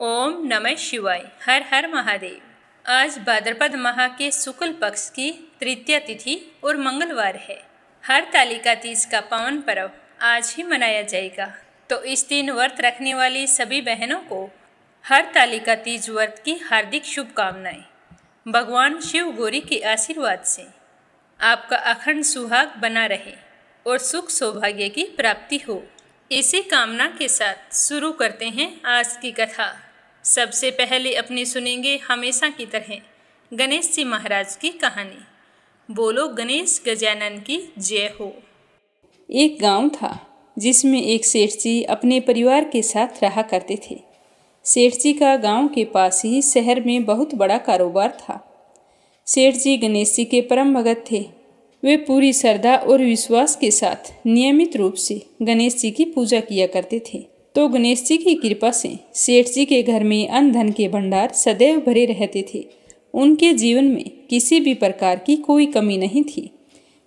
ओम नमः शिवाय। हर हर महादेव। आज भाद्रपद माह के शुक्ल पक्ष की तृतीया तिथि और मंगलवार है। हरतालिका तीज का पावन पर्व आज ही मनाया जाएगा। तो इस दिन व्रत रखने वाली सभी बहनों को हरतालिका तीज व्रत की हार्दिक शुभकामनाएं। भगवान शिव गौरी के आशीर्वाद से आपका अखंड सुहाग बना रहे और सुख सौभाग्य की प्राप्ति हो। इसी कामना के साथ शुरू करते हैं आज की कथा। सबसे पहले अपनी सुनेंगे हमेशा की तरह गणेश जी महाराज की कहानी। बोलो गणेश गजानन की जय हो। एक गांव था जिसमें एक सेठ जी अपने परिवार के साथ रहा करते थे। सेठ जी का गांव के पास ही शहर में बहुत बड़ा कारोबार था। सेठ जी गणेश जी के परम भगत थे। वे पूरी श्रद्धा और विश्वास के साथ नियमित रूप से गणेश जी की पूजा किया करते थे। तो गणेश जी की कृपा से सेठ जी के घर में अन्न धन के भंडार सदैव भरे रहते थे। उनके जीवन में किसी भी प्रकार की कोई कमी नहीं थी।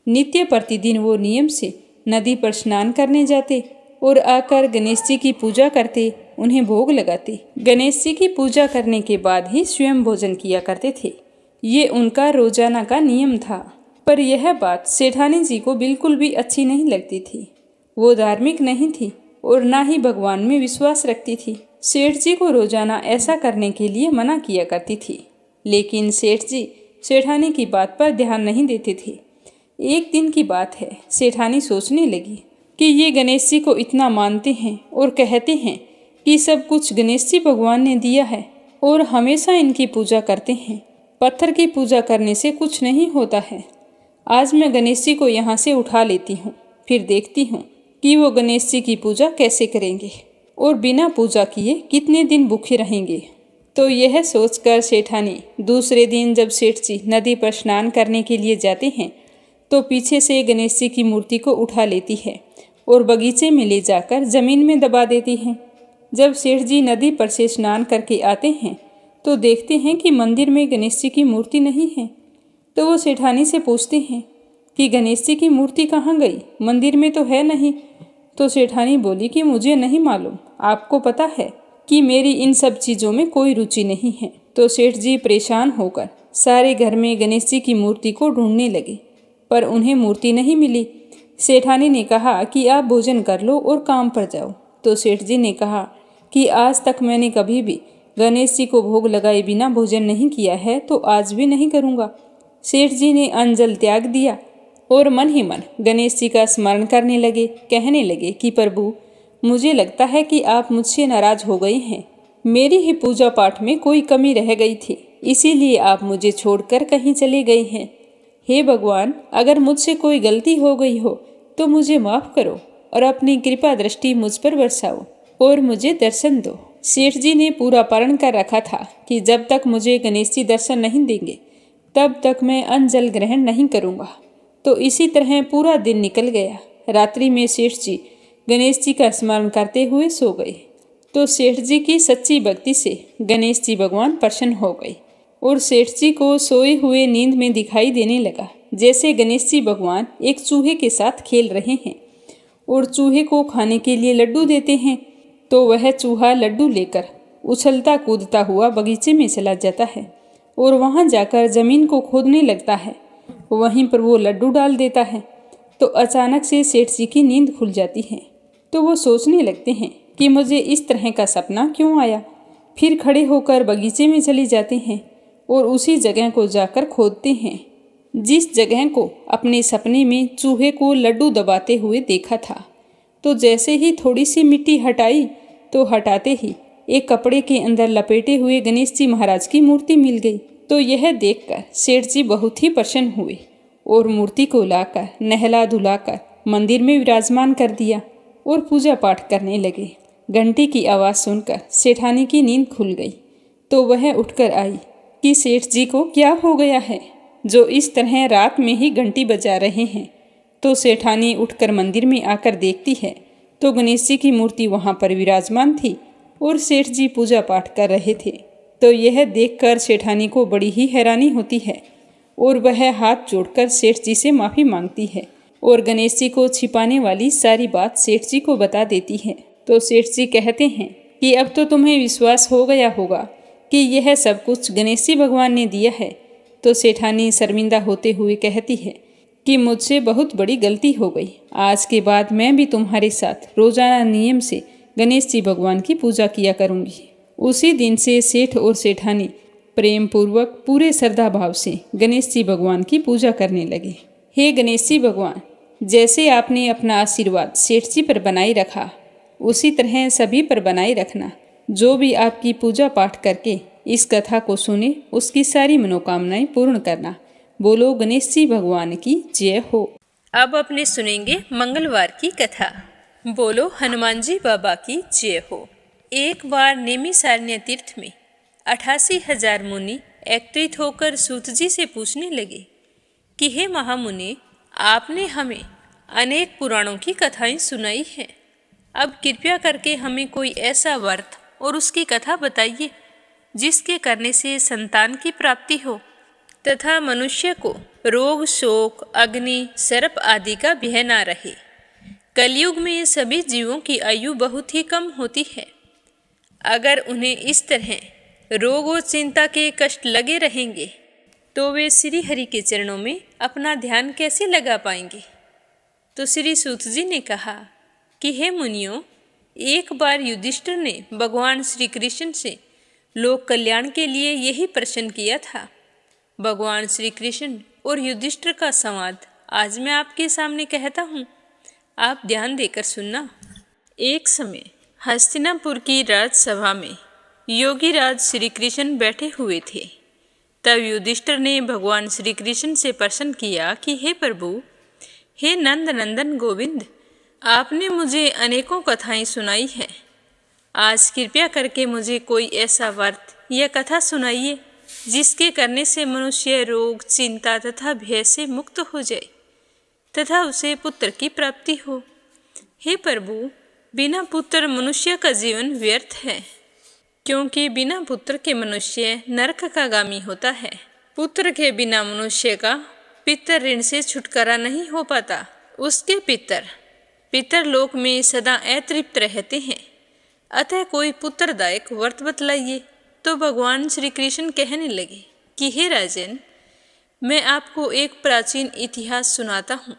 नित्य प्रतिदिन वो नियम से नदी पर स्नान करने जाते और आकर गणेश जी की पूजा करते, उन्हें भोग लगाते। गणेश जी की पूजा करने के बाद ही स्वयं भोजन किया करते थे। ये उनका रोजाना का नियम था। पर यह बात सेठानी जी को बिल्कुल भी अच्छी नहीं लगती थी। वो धार्मिक नहीं थी और ना ही भगवान में विश्वास रखती थी। सेठ जी को रोजाना ऐसा करने के लिए मना किया करती थी, लेकिन सेठ जी सेठानी की बात पर ध्यान नहीं देते थे। एक दिन की बात है, सेठानी सोचने लगी कि ये गणेश जी को इतना मानते हैं और कहते हैं कि सब कुछ गणेश जी भगवान ने दिया है और हमेशा इनकी पूजा करते हैं। पत्थर की पूजा करने से कुछ नहीं होता है। आज मैं गणेश जी को यहाँ से उठा लेती हूँ, फिर देखती हूँ कि वो गणेश जी की पूजा कैसे करेंगे और बिना पूजा किए कितने दिन भूखे रहेंगे। तो यह सोचकर सेठानी दूसरे दिन जब सेठ जी नदी पर स्नान करने के लिए जाते हैं तो पीछे से गणेश जी की मूर्ति को उठा लेती है और बगीचे में ले जाकर जमीन में दबा देती है। जब सेठ जी नदी पर से स्नान करके आते हैं तो देखते हैं कि मंदिर में गणेश जी की मूर्ति नहीं है। तो वो सेठानी से पूछते हैं कि गणेश जी की मूर्ति कहाँ गई, मंदिर में तो है नहीं। तो सेठानी बोली कि मुझे नहीं मालूम, आपको पता है कि मेरी इन सब चीज़ों में कोई रुचि नहीं है। तो सेठ जी परेशान होकर सारे घर में गणेश जी की मूर्ति को ढूंढने लगे, पर उन्हें मूर्ति नहीं मिली। सेठानी ने कहा कि आप भोजन कर लो और काम पर जाओ। तो सेठ जी ने कहा कि आज तक मैंने कभी भी गणेश जी को भोग लगाए बिना भोजन नहीं किया है, तो आज भी नहीं करूँगा। सेठ जी ने अन्न जल त्याग दिया और मन ही मन गणेश जी का स्मरण करने लगे। कहने लगे कि प्रभु, मुझे लगता है कि आप मुझसे नाराज हो गए हैं। मेरी ही पूजा पाठ में कोई कमी रह गई थी, इसीलिए आप मुझे छोड़कर कहीं चले गए हैं। हे भगवान, अगर मुझसे कोई गलती हो गई हो तो मुझे माफ़ करो और अपनी कृपा दृष्टि मुझ पर बरसाओ और मुझे दर्शन दो। सेठ जी ने पूरा प्रण कर रखा था कि जब तक मुझे गणेश जी दर्शन नहीं देंगे तब तक मैं अन्न जल ग्रहण नहीं करूँगा। तो इसी तरह पूरा दिन निकल गया। रात्रि में सेठ जी गणेश जी का स्मरण करते हुए सो गए। तो सेठ जी की सच्ची भक्ति से गणेश जी भगवान प्रसन्न हो गए और सेठ जी को सोए हुए नींद में दिखाई देने लगा जैसे गणेश जी भगवान एक चूहे के साथ खेल रहे हैं और चूहे को खाने के लिए लड्डू देते हैं। तो वह चूहा लड्डू लेकर उछलता कूदता हुआ बगीचे में चला जाता है और वहाँ जाकर जमीन को खोदने लगता है। वहीं पर वो लड्डू डाल देता है। तो अचानक से सेठ जी की नींद खुल जाती है। तो वो सोचने लगते हैं कि मुझे इस तरह का सपना क्यों आया। फिर खड़े होकर बगीचे में चले जाते हैं और उसी जगह को जाकर खोदते हैं जिस जगह को अपने सपने में चूहे को लड्डू दबाते हुए देखा था। तो जैसे ही थोड़ी सी मिट्टी हटाई तो हटाते ही एक कपड़े के अंदर लपेटे हुए गणेश जी महाराज की मूर्ति मिल गई। तो यह देखकर सेठ जी बहुत ही प्रसन्न हुए और मूर्ति को लाकर नहला धुलाकर मंदिर में विराजमान कर दिया और पूजा पाठ करने लगे। घंटी की आवाज़ सुनकर सेठानी की नींद खुल गई। तो वह उठकर आई कि सेठ जी को क्या हो गया है जो इस तरह रात में ही घंटी बजा रहे हैं। तो सेठानी उठकर मंदिर में आकर देखती है तो गणेश जी की मूर्ति वहाँ पर विराजमान थी और सेठ जी पूजा पाठ कर रहे थे। तो यह देखकर सेठानी को बड़ी ही हैरानी होती है और वह हाथ जोड़कर सेठ जी से माफ़ी मांगती है और गणेश जी को छिपाने वाली सारी बात सेठ जी को बता देती है। तो सेठ जी कहते हैं कि अब तो तुम्हें विश्वास हो गया होगा कि यह सब कुछ गणेश जी भगवान ने दिया है। तो सेठानी शर्मिंदा होते हुए कहती है कि मुझसे बहुत बड़ी गलती हो गई। आज के बाद मैं भी तुम्हारे साथ रोजाना नियम से गणेश जी भगवान की पूजा किया करूंगी। उसी दिन से सेठ और सेठानी प्रेम पूर्वक पूरे श्रद्धा भाव से गणेश जी भगवान की पूजा करने लगे। हे गणेश जी भगवान, जैसे आपने अपना आशीर्वाद सेठ जी पर बनाए रखा, उसी तरह सभी पर बनाए रखना। जो भी आपकी पूजा पाठ करके इस कथा को सुने, उसकी सारी मनोकामनाएं पूर्ण करना। बोलो गणेश जी भगवान की जय हो। अब अपने सुनेंगे मंगलवार की कथा। बोलो हनुमान जी बाबा की जय हो। एक बार नेमिषारण्य तीर्थ में 88,000 मुनि एकत्रित होकर सूत जी से पूछने लगे कि हे महामुनि, आपने हमें अनेक पुराणों की कथाएं सुनाई हैं। अब कृपया करके हमें कोई ऐसा व्रत और उसकी कथा बताइए जिसके करने से संतान की प्राप्ति हो तथा मनुष्य को रोग, शोक, अग्नि, सर्प आदि का भय न रहे। कलयुग में सभी जीवों की आयु बहुत ही कम होती है। अगर उन्हें इस तरह रोग और चिंता के कष्ट लगे रहेंगे तो वे श्री हरि के चरणों में अपना ध्यान कैसे लगा पाएंगे। तो श्री सूत जी ने कहा कि हे मुनियों, एक बार युधिष्ठिर ने भगवान श्री कृष्ण से लोक कल्याण के लिए यही प्रश्न किया था। भगवान श्री कृष्ण और युधिष्ठिर का संवाद आज मैं आपके सामने कहता हूँ, आप ध्यान देकर सुनना। एक समय हस्तिनापुर की राजसभा में योगीराज श्री कृष्ण बैठे हुए थे। तब युधिष्ठिर ने भगवान श्री कृष्ण से प्रश्न किया कि हे प्रभु, हे नंद नंदन गोविंद, आपने मुझे अनेकों कथाएं सुनाई हैं। आज कृपया करके मुझे कोई ऐसा व्रत या कथा सुनाइए जिसके करने से मनुष्य रोग, चिंता तथा भय से मुक्त हो जाए तथा उसे पुत्र की प्राप्ति हो। हे प्रभु, बिना पुत्र मनुष्य का जीवन व्यर्थ है, क्योंकि बिना पुत्र के मनुष्य नरक का गामी होता है। पुत्र के बिना मनुष्य का पितर ऋण से छुटकारा नहीं हो पाता। उसके पितर लोक में सदा अतृप्त रहते हैं। अतः कोई पुत्रदायक व्रत बतलाइए। तो भगवान श्री कृष्ण कहने लगे कि हे राजन, मैं आपको एक प्राचीन इतिहास सुनाता हूँ,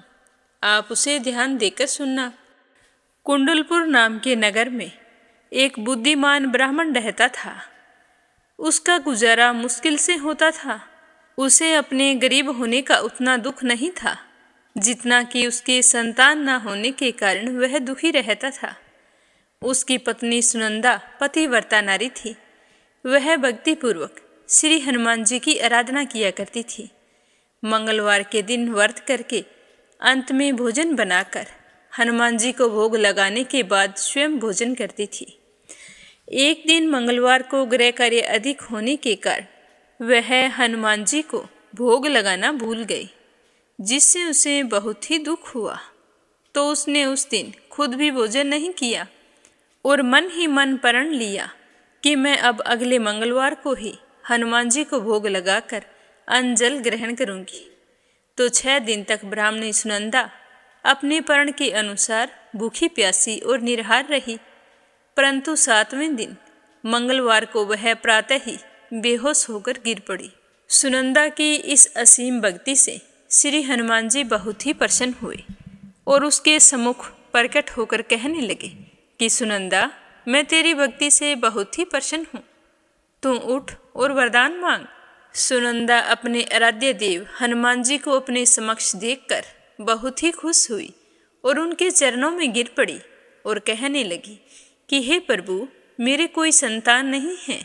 आप उसे ध्यान देकर सुनना। कुंडलपुर नाम के नगर में एक बुद्धिमान ब्राह्मण रहता था। उसका गुजारा मुश्किल से होता था। उसे अपने गरीब होने का उतना दुख नहीं था जितना कि उसके संतान न होने के कारण वह दुखी रहता था। उसकी पत्नी सुनंदा पतिव्रता नारी थी। वह भक्तिपूर्वक श्री हनुमान जी की आराधना किया करती थी। मंगलवार के दिन व्रत करके अंत में भोजन बनाकर हनुमान जी को भोग लगाने के बाद स्वयं भोजन करती थी। एक दिन मंगलवार को गृह कार्य अधिक होने के कारण वह हनुमान जी को भोग लगाना भूल गई, जिससे उसे बहुत ही दुख हुआ। तो उसने उस दिन खुद भी भोजन नहीं किया और मन ही मन प्रण लिया कि मैं अब अगले मंगलवार को ही हनुमान जी को भोग लगाकर अन्न जल ग्रहण करूंगी। तो 6 दिन तक ब्राह्मणी सुनंदा अपने प्रण के अनुसार भूखी प्यासी और निराहार रही, परंतु 7वें दिन मंगलवार को वह प्रातः ही बेहोश होकर गिर पड़ी। सुनंदा की इस असीम भक्ति से श्री हनुमान जी बहुत ही प्रसन्न हुए और उसके सम्मुख प्रकट होकर कहने लगे कि सुनंदा, मैं तेरी भक्ति से बहुत ही प्रसन्न हूँ, तू उठ और वरदान मांग। सुनंदा अपने आराध्य देव हनुमान जी को अपने समक्ष देखकर बहुत ही खुश हुई और उनके चरणों में गिर पड़ी और कहने लगी कि हे प्रभु, मेरे कोई संतान नहीं है,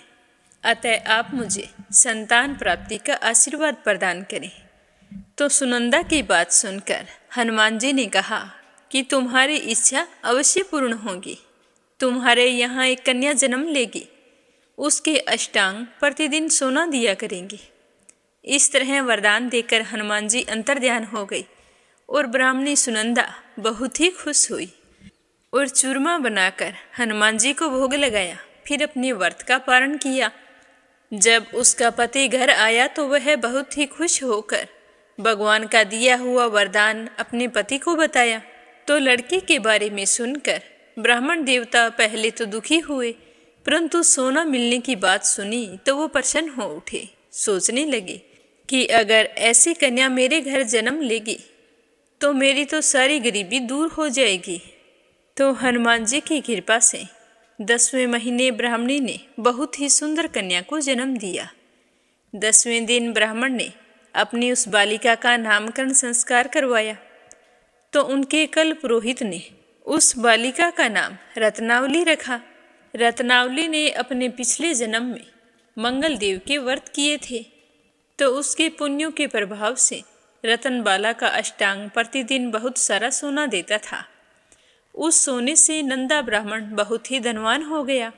अतः आप मुझे संतान प्राप्ति का आशीर्वाद प्रदान करें। तो सुनंदा की बात सुनकर हनुमान जी ने कहा कि तुम्हारी इच्छा अवश्य पूर्ण होगी। तुम्हारे यहाँ एक कन्या जन्म लेगी, उसके अष्टांग प्रतिदिन सोना दिया करेंगे। इस तरह वरदान देकर हनुमान जी अंतर्ध्यान हो गई और ब्राह्मणी सुनंदा बहुत ही खुश हुई और चूरमा बनाकर हनुमान जी को भोग लगाया। फिर अपने व्रत का पारण किया। जब उसका पति घर आया तो वह बहुत ही खुश होकर भगवान का दिया हुआ वरदान अपने पति को बताया। तो लड़के के बारे में सुनकर ब्राह्मण देवता पहले तो दुखी हुए, परंतु सोना मिलने की बात सुनी तो वो प्रसन्न हो उठे। सोचने लगे कि अगर ऐसी कन्या मेरे घर जन्म लेगी तो मेरी तो सारी गरीबी दूर हो जाएगी। तो हनुमान जी की कृपा से 10वें महीने ब्राह्मणी ने बहुत ही सुंदर कन्या को जन्म दिया। 10वें दिन ब्राह्मण ने अपनी उस बालिका का नामकरण संस्कार करवाया तो उनके कल पुरोहित ने उस बालिका का नाम रत्नावली रखा। रत्नावली ने अपने पिछले जन्म में मंगल देव के व्रत किए थे तो उसके पुण्यों के प्रभाव से रतनबाला का अष्टांग प्रतिदिन बहुत सारा सोना देता था। उस सोने से नंदा ब्राह्मण बहुत ही धनवान हो गया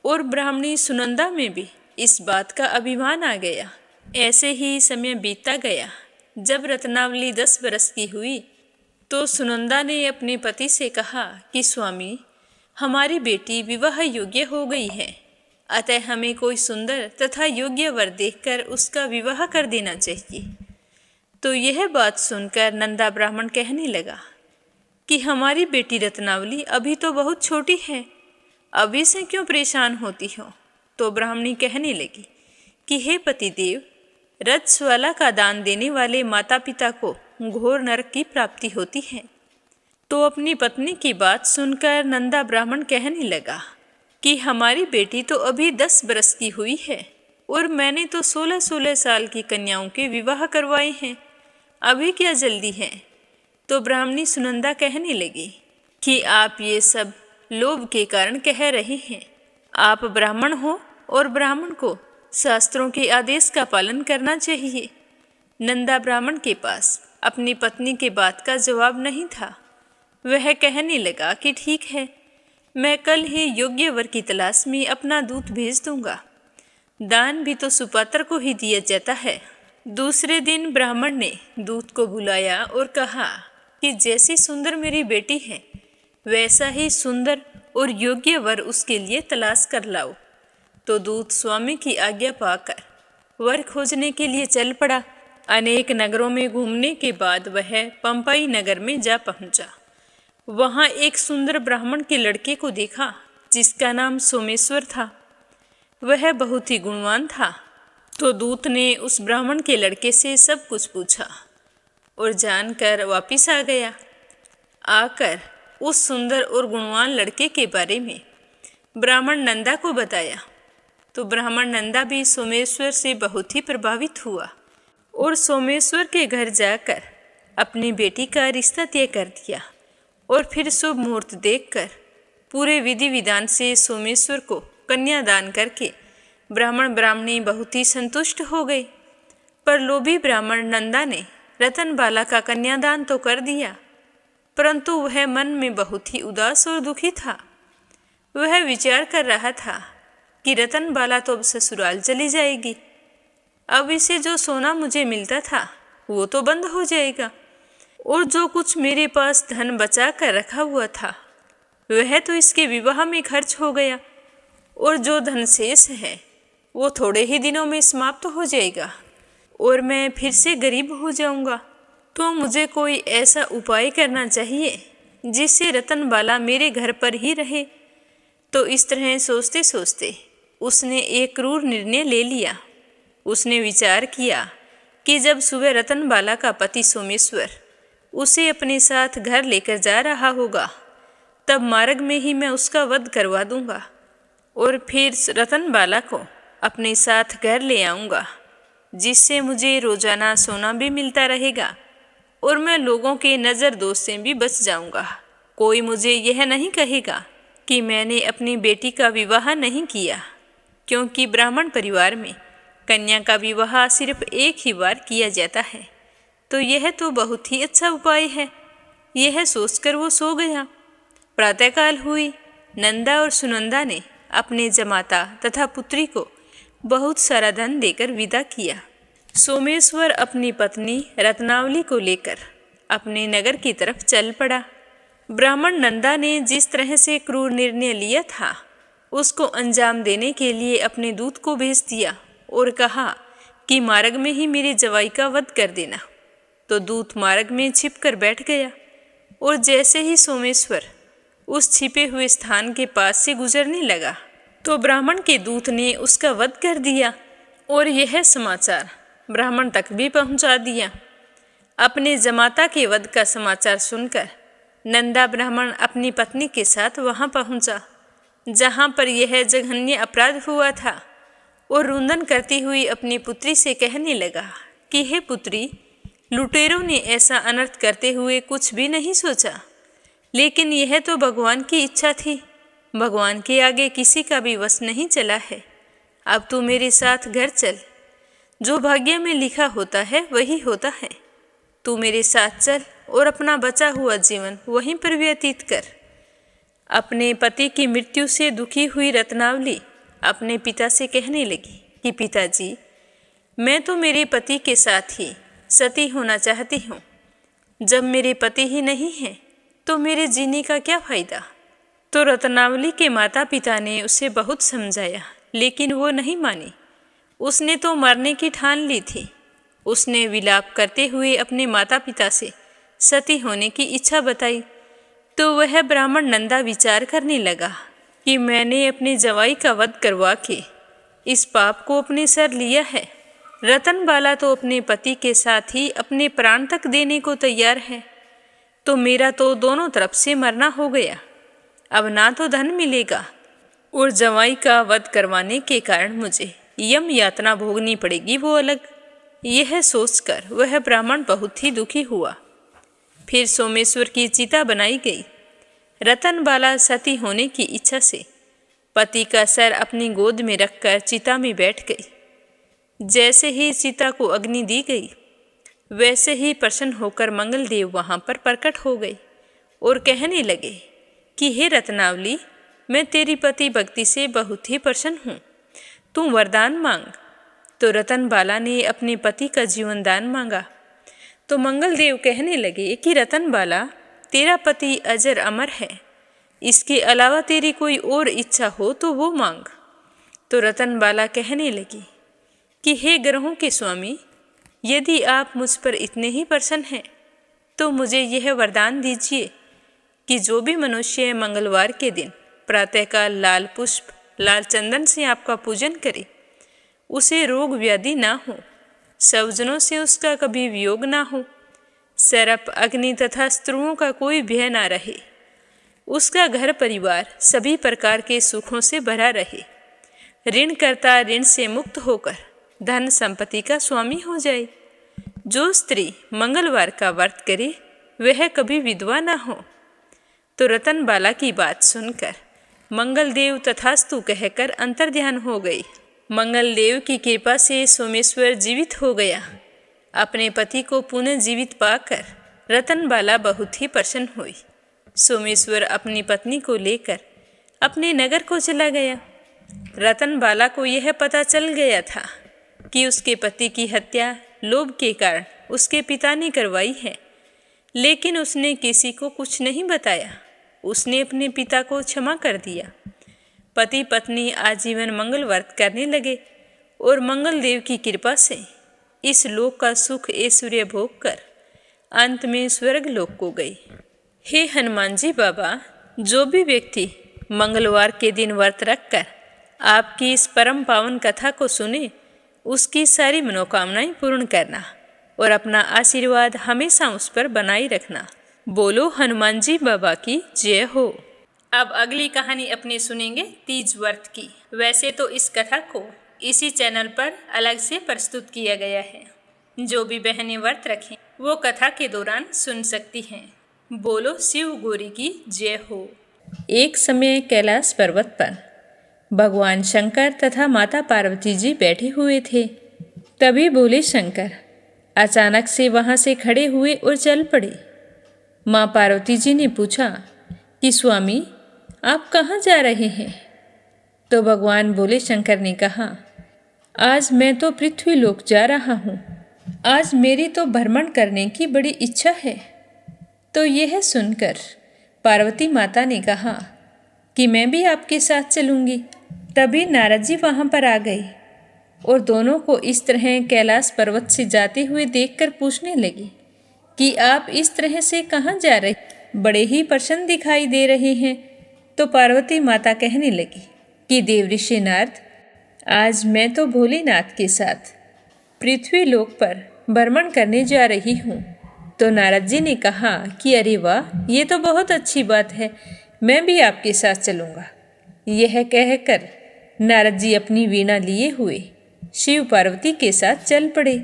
और ब्राह्मणी सुनंदा में भी इस बात का अभिमान आ गया। ऐसे ही समय बीतता गया। जब रत्नावली 10 बरस की हुई तो सुनंदा ने अपने पति से कहा कि स्वामी, हमारी बेटी विवाह योग्य हो गई है, अतः हमें कोई सुंदर तथा योग्य वर देखकर उसका विवाह कर देना चाहिए। तो यह बात सुनकर नंदा ब्राह्मण कहने लगा कि हमारी बेटी रत्नावली अभी तो बहुत छोटी है, अभी से क्यों परेशान होती हो। तो ब्राह्मणी कहने लगी कि हे पतिदेव, रजस्वाला का दान देने वाले माता पिता को घोर नरक की प्राप्ति होती है। तो अपनी पत्नी की बात सुनकर नंदा ब्राह्मण कहने लगा कि हमारी बेटी तो अभी 10 बरस की हुई है और मैंने तो 16-16 साल की कन्याओं के विवाह करवाए हैं, अभी क्या जल्दी है। तो ब्राह्मणी सुनंदा कहने लगी कि आप ये सब लोभ के कारण कह रहे हैं। आप ब्राह्मण हो और ब्राह्मण को शास्त्रों के आदेश का पालन करना चाहिए। नंदा ब्राह्मण के पास अपनी पत्नी के बात का जवाब नहीं था। वह कहने लगा कि ठीक है, मैं कल ही योग्य वर की तलाश में अपना दूत भेज दूंगा। दान भी तो सुपात्र को ही दिया जाता है। दूसरे दिन ब्राह्मण ने दूत को बुलाया और कहा कि जैसी सुंदर मेरी बेटी है वैसा ही सुंदर और योग्य वर उसके लिए तलाश कर लाओ। तो दूत स्वामी की आज्ञा पाकर वर खोजने के लिए चल पड़ा। अनेक नगरों में घूमने के बाद वह पंपाई नगर में जा पहुंचा। वहां एक सुंदर ब्राह्मण के लड़के को देखा जिसका नाम सोमेश्वर था। वह बहुत ही गुणवान था। तो दूत ने उस ब्राह्मण के लड़के से सब कुछ पूछा और जानकर वापिस आ गया। आकर उस सुंदर और गुणवान लड़के के बारे में ब्राह्मण नंदा को बताया। तो ब्राह्मण नंदा भी सोमेश्वर से बहुत ही प्रभावित हुआ और सोमेश्वर के घर जाकर अपनी बेटी का रिश्ता तय कर दिया और फिर शुभ मुहूर्त देखकर पूरे विधि विधान से सोमेश्वर को कन्यादान करके ब्राह्मण ब्राह्मणी बहुत ही संतुष्ट हो गए। पर लोभी ब्राह्मण नंदा ने रतनबाला का कन्यादान तो कर दिया, परंतु वह मन में बहुत ही उदास और दुखी था। वह विचार कर रहा था कि रतनबाला तो अब ससुराल चली जाएगी, अब इसे जो सोना मुझे मिलता था वो तो बंद हो जाएगा और जो कुछ मेरे पास धन बचा कर रखा हुआ था वह तो इसके विवाह में खर्च हो गया और जो धन शेष है वो थोड़े ही दिनों में समाप्त हो जाएगा और मैं फिर से गरीब हो जाऊंगा। तो मुझे कोई ऐसा उपाय करना चाहिए जिससे रतनबाला मेरे घर पर ही रहे। तो इस तरह सोचते सोचते उसने एक क्रूर निर्णय ले लिया। उसने विचार किया कि जब सुबह रतनबाला का पति सोमेश्वर उसे अपने साथ घर लेकर जा रहा होगा तब मार्ग में ही मैं उसका वध करवा दूंगा और फिर रतनबाला को अपने साथ घर ले आऊंगा, जिससे मुझे रोजाना सोना भी मिलता रहेगा और मैं लोगों के नज़र दोष से भी बच जाऊंगा। कोई मुझे यह नहीं कहेगा कि मैंने अपनी बेटी का विवाह नहीं किया, क्योंकि ब्राह्मण परिवार में कन्या का विवाह सिर्फ एक ही बार किया जाता है। तो यह तो बहुत ही अच्छा उपाय है। यह सोचकर वो सो गया। प्रातःकाल हुई। नंदा और सुनंदा ने अपने जमाता तथा पुत्री को बहुत सारा धन देकर विदा किया। सोमेश्वर अपनी पत्नी रत्नावली को लेकर अपने नगर की तरफ चल पड़ा। ब्राह्मण नंदा ने जिस तरह से क्रूर निर्णय लिया था उसको अंजाम देने के लिए अपने दूत को भेज दिया और कहा कि मार्ग में ही मेरे जवाई का वध कर देना। तो दूत मार्ग में छिप कर बैठ गया और जैसे ही सोमेश्वर उस छिपे हुए स्थान के पास से गुजरने लगा तो ब्राह्मण के दूत ने उसका वध कर दिया और यह समाचार ब्राह्मण तक भी पहुंचा दिया। अपने जमाता के वध का समाचार सुनकर नंदा ब्राह्मण अपनी पत्नी के साथ वहां पहुंचा जहां पर यह जघन्य अपराध हुआ था और रुंदन करती हुई अपनी पुत्री से कहने लगा कि हे पुत्री, लुटेरों ने ऐसा अनर्थ करते हुए कुछ भी नहीं सोचा, लेकिन यह तो भगवान की इच्छा थी। भगवान के आगे किसी का भी वश नहीं चला है। अब तू मेरे साथ घर चल। जो भाग्य में लिखा होता है वही होता है। तू मेरे साथ चल और अपना बचा हुआ जीवन वहीं पर व्यतीत कर। अपने पति की मृत्यु से दुखी हुई रत्नावली अपने पिता से कहने लगी कि पिताजी, मैं तो मेरे पति के साथ ही सती होना चाहती हूँ। जब मेरे पति ही नहीं हैं तो मेरे जीने का क्या फायदा। तो रत्नावली के माता पिता ने उसे बहुत समझाया, लेकिन वो नहीं मानी। उसने तो मरने की ठान ली थी। उसने विलाप करते हुए अपने माता पिता से सती होने की इच्छा बताई। तो वह ब्राह्मण नंदा विचार करने लगा कि मैंने अपने जवाई का वध करवा के इस पाप को अपने सर लिया है। रतनबाला तो अपने पति के साथ ही अपने प्राण तक देने को तैयार है, तो मेरा तो दोनों तरफ से मरना हो गया। अब ना तो धन मिलेगा और जवाई का वध करवाने के कारण मुझे यम यातना भोगनी पड़ेगी, वो अलग। यह सोचकर वह ब्राह्मण बहुत ही दुखी हुआ। फिर सोमेश्वर की चिता बनाई गई। रतनबाला सती होने की इच्छा से पति का सर अपनी गोद में रखकर चिता में बैठ गई। जैसे ही चिता को अग्नि दी गई, वैसे ही प्रसन्न होकर मंगलदेव वहां पर प्रकट हो गए और कहने लगे कि हे रत्नावली, मैं तेरी पति भक्ति से बहुत ही प्रसन्न हूँ। तू वरदान मांग। तो रतनबाला ने अपने पति का जीवन दान मांगा। तो मंगलदेव कहने लगे कि रतनबाला, तेरा पति अजर अमर है। इसके अलावा तेरी कोई और इच्छा हो तो वो मांग। तो रतनबाला कहने लगी कि हे ग्रहों के स्वामी, यदि आप मुझ पर इतने ही प्रसन्न हैं तो मुझे यह वरदान दीजिए कि जो भी मनुष्य मंगलवार के दिन प्रातःकाल लाल पुष्प लाल चंदन से आपका पूजन करे, उसे रोग व्याधि ना हो, स्वजनों से उसका कभी वियोग ना हो, सर्प अग्नि तथा स्त्रुओं का कोई भय ना रहे, उसका घर परिवार सभी प्रकार के सुखों से भरा रहे, ऋण करता ऋण से मुक्त होकर धन संपत्ति का स्वामी हो जाए। जो स्त्री मंगलवार का व्रत करे वह कभी विधवा ना हो। तो रतनबाला की बात सुनकर मंगलदेव तथास्तु कहकर अंतर्ध्यान हो गई। मंगलदेव की कृपा से सोमेश्वर जीवित हो गया। अपने पति को पुनः जीवित पाकर रतनबाला बहुत ही प्रसन्न हुई। सोमेश्वर अपनी पत्नी को लेकर अपने नगर को चला गया। रतनबाला को यह पता चल गया था कि उसके पति की हत्या लोभ के कारण उसके पिता ने करवाई है, लेकिन उसने किसी को कुछ नहीं बताया। उसने अपने पिता को क्षमा कर दिया। पति पत्नी आजीवन मंगल व्रत करने लगे और मंगलदेव की कृपा से इस लोक का सुख ऐश्वर्य भोग कर अंत में स्वर्ग लोक को गई। हे हनुमान जी बाबा, जो भी व्यक्ति मंगलवार के दिन व्रत रखकर आपकी इस परम पावन कथा को सुने, उसकी सारी मनोकामनाएं पूर्ण करना और अपना आशीर्वाद हमेशा उस पर बनाए रखना। बोलो हनुमान जी बाबा की जय हो। अब अगली कहानी अपने सुनेंगे तीज व्रत की। वैसे तो इस कथा को इसी चैनल पर अलग से प्रस्तुत किया गया है। जो भी बहनें व्रत रखें वो कथा के दौरान सुन सकती हैं। बोलो शिव गौरी की जय हो। एक समय कैलाश पर्वत पर भगवान शंकर तथा माता पार्वती जी बैठे हुए थे। तभी बोले शंकर अचानक से वहां से खड़े हुए और चल पड़े। माँ पार्वती जी ने पूछा कि स्वामी, आप कहाँ जा रहे हैं? तो भगवान बोले शंकर ने कहा, आज मैं तो पृथ्वी लोक जा रहा हूँ। आज मेरी तो भ्रमण करने की बड़ी इच्छा है। तो यह सुनकर पार्वती माता ने कहा कि मैं भी आपके साथ चलूँगी। तभी नारद जी वहाँ पर आ गए और दोनों को इस तरह कैलाश पर्वत से जाते हुए देखकर पूछने लगे कि आप इस तरह से कहाँ जा रहे? बड़े ही प्रसन्न दिखाई दे रहे हैं। तो पार्वती माता कहने लगी कि देवऋषि नारद, आज मैं तो भोलेनाथ के साथ पृथ्वी लोक पर भ्रमण करने जा रही हूँ। तो नारद जी ने कहा कि अरे वाह, ये तो बहुत अच्छी बात है, मैं भी आपके साथ चलूँगा। यह कहकर नारद जी अपनी वीणा लिए हुए शिव पार्वती के साथ चल पड़े।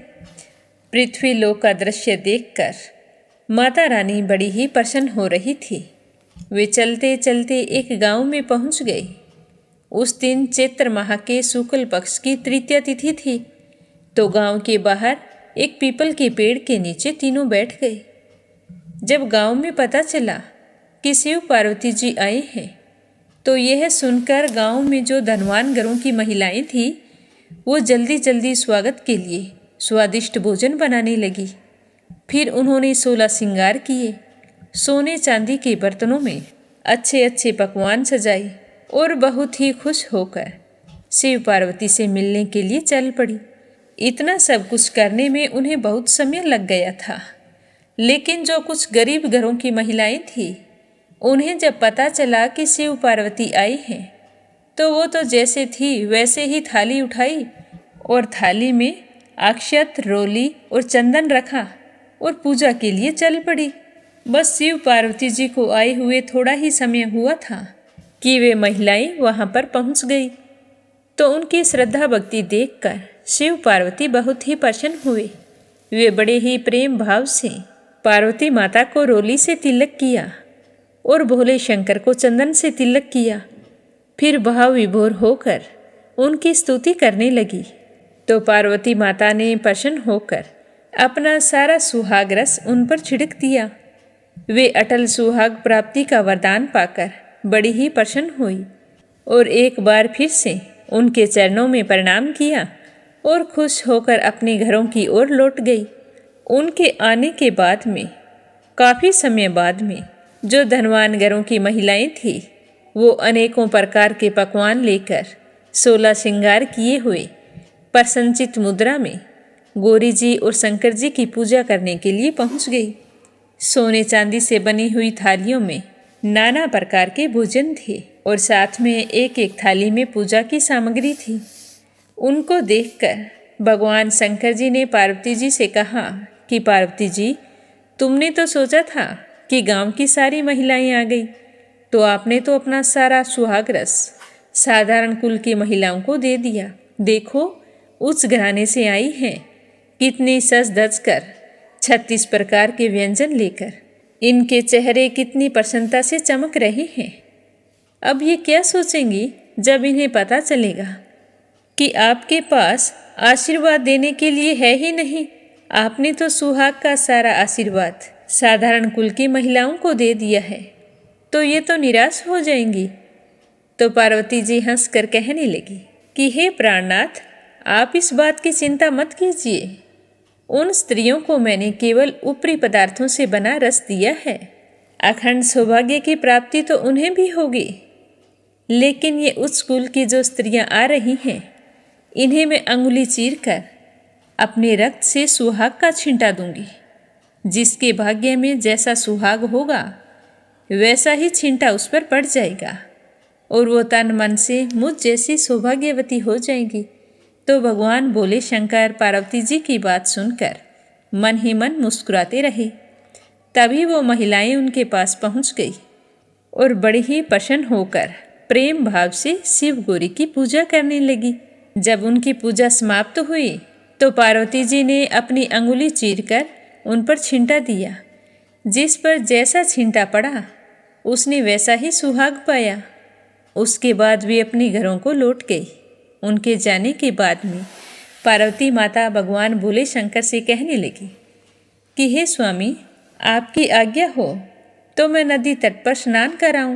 पृथ्वी लोक का दृश्य देखकर माता रानी बड़ी ही प्रसन्न हो रही थी। वे चलते चलते एक गांव में पहुंच गए। उस दिन चैत्र माह के शुक्ल पक्ष की तृतीया तिथि थी। तो गांव के बाहर एक पीपल के पेड़ के नीचे तीनों बैठ गए। जब गांव में पता चला कि शिव पार्वती जी आए हैं, तो यह सुनकर गांव में जो धनवान घरों की महिलाएं थीं, वो जल्दी जल्दी स्वागत के लिए स्वादिष्ट भोजन बनाने लगी। फिर उन्होंने 16 श्रृंगार किए, सोने चांदी के बर्तनों में अच्छे अच्छे पकवान सजाए और बहुत ही खुश होकर शिव पार्वती से मिलने के लिए चल पड़ी। इतना सब कुछ करने में उन्हें बहुत समय लग गया था। लेकिन जो कुछ गरीब घरों की महिलाएं थीं, उन्हें जब पता चला कि शिव पार्वती आई हैं, तो वो तो जैसे थी वैसे ही थाली उठाई और थाली में अक्षत, रोली और चंदन रखा और पूजा के लिए चल पड़ी। बस शिव पार्वती जी को आए हुए थोड़ा ही समय हुआ था कि वे महिलाएं वहां पर पहुंच गई। तो उनकी श्रद्धा भक्ति देखकर शिव पार्वती बहुत ही प्रसन्न हुए। वे बड़े ही प्रेम भाव से पार्वती माता को रोली से तिलक किया और भोले शंकर को चंदन से तिलक किया। फिर भाव विभोर होकर उनकी स्तुति करने लगी। तो पार्वती माता ने प्रसन्न होकर अपना सारा सुहाग रस उन पर छिड़क दिया। वे अटल सुहाग प्राप्ति का वरदान पाकर बड़ी ही प्रसन्न हुई और एक बार फिर से उनके चरणों में प्रणाम किया और खुश होकर अपने घरों की ओर लौट गई। उनके आने के बाद में काफ़ी समय बाद में जो धनवान घरों की महिलाएं थीं, वो अनेकों प्रकार के पकवान लेकर 16 श्रृंगार किए हुए प्रसन्नचित मुद्रा में गौरी जी और शंकर जी की पूजा करने के लिए पहुंच गई। सोने चांदी से बनी हुई थालियों में नाना प्रकार के भोजन थे और साथ में एक एक थाली में पूजा की सामग्री थी। उनको देखकर भगवान शंकर जी ने पार्वती जी से कहा कि पार्वती जी, तुमने तो सोचा था कि गांव की सारी महिलाएं आ गई, तो आपने तो अपना सारा सुहाग रस साधारण कुल की महिलाओं को दे दिया। देखो, उच्च घराने से आई हैं, कितनी सज धज कर 36 प्रकार के व्यंजन लेकर। इनके चेहरे कितनी प्रसन्नता से चमक रहे हैं। अब ये क्या सोचेंगी जब इन्हें पता चलेगा कि आपके पास आशीर्वाद देने के लिए है ही नहीं। आपने तो सुहाग का सारा आशीर्वाद साधारण कुल की महिलाओं को दे दिया है, तो ये तो निराश हो जाएंगी। तो पार्वती जी हंसकर कहने लगी कि हे प्राणनाथ, आप इस बात की चिंता मत कीजिए। उन स्त्रियों को मैंने केवल ऊपरी पदार्थों से बना रस दिया है। अखंड सौभाग्य की प्राप्ति तो उन्हें भी होगी। लेकिन ये उच्च कुल की जो स्त्रियां आ रही हैं, इन्हें मैं अंगुली चीर कर अपने रक्त से सुहाग का छींटा दूंगी। जिसके भाग्य में जैसा सुहाग होगा, वैसा ही छींटा उस पर पड़ जाएगा और वो तन मन से मुझ जैसी सौभाग्यवती हो जाएगी। तो भगवान बोले शंकर पार्वती जी की बात सुनकर मन ही मन मुस्कुराते रहे। तभी वो महिलाएं उनके पास पहुंच गई और बड़ी ही प्रसन्न होकर प्रेम भाव से शिव गौरी की पूजा करने लगी। जब उनकी पूजा समाप्त हुई, तो पार्वती जी ने अपनी अंगुली चीरकर उन पर छींटा दिया। जिस पर जैसा छींटा पड़ा, उसने वैसा ही सुहाग पाया। उसके बाद वे अपने घरों को लौट गई। उनके जाने के बाद में पार्वती माता भगवान भोले शंकर से कहने लगी कि हे स्वामी, आपकी आज्ञा हो तो मैं नदी तट पर स्नान कराऊं।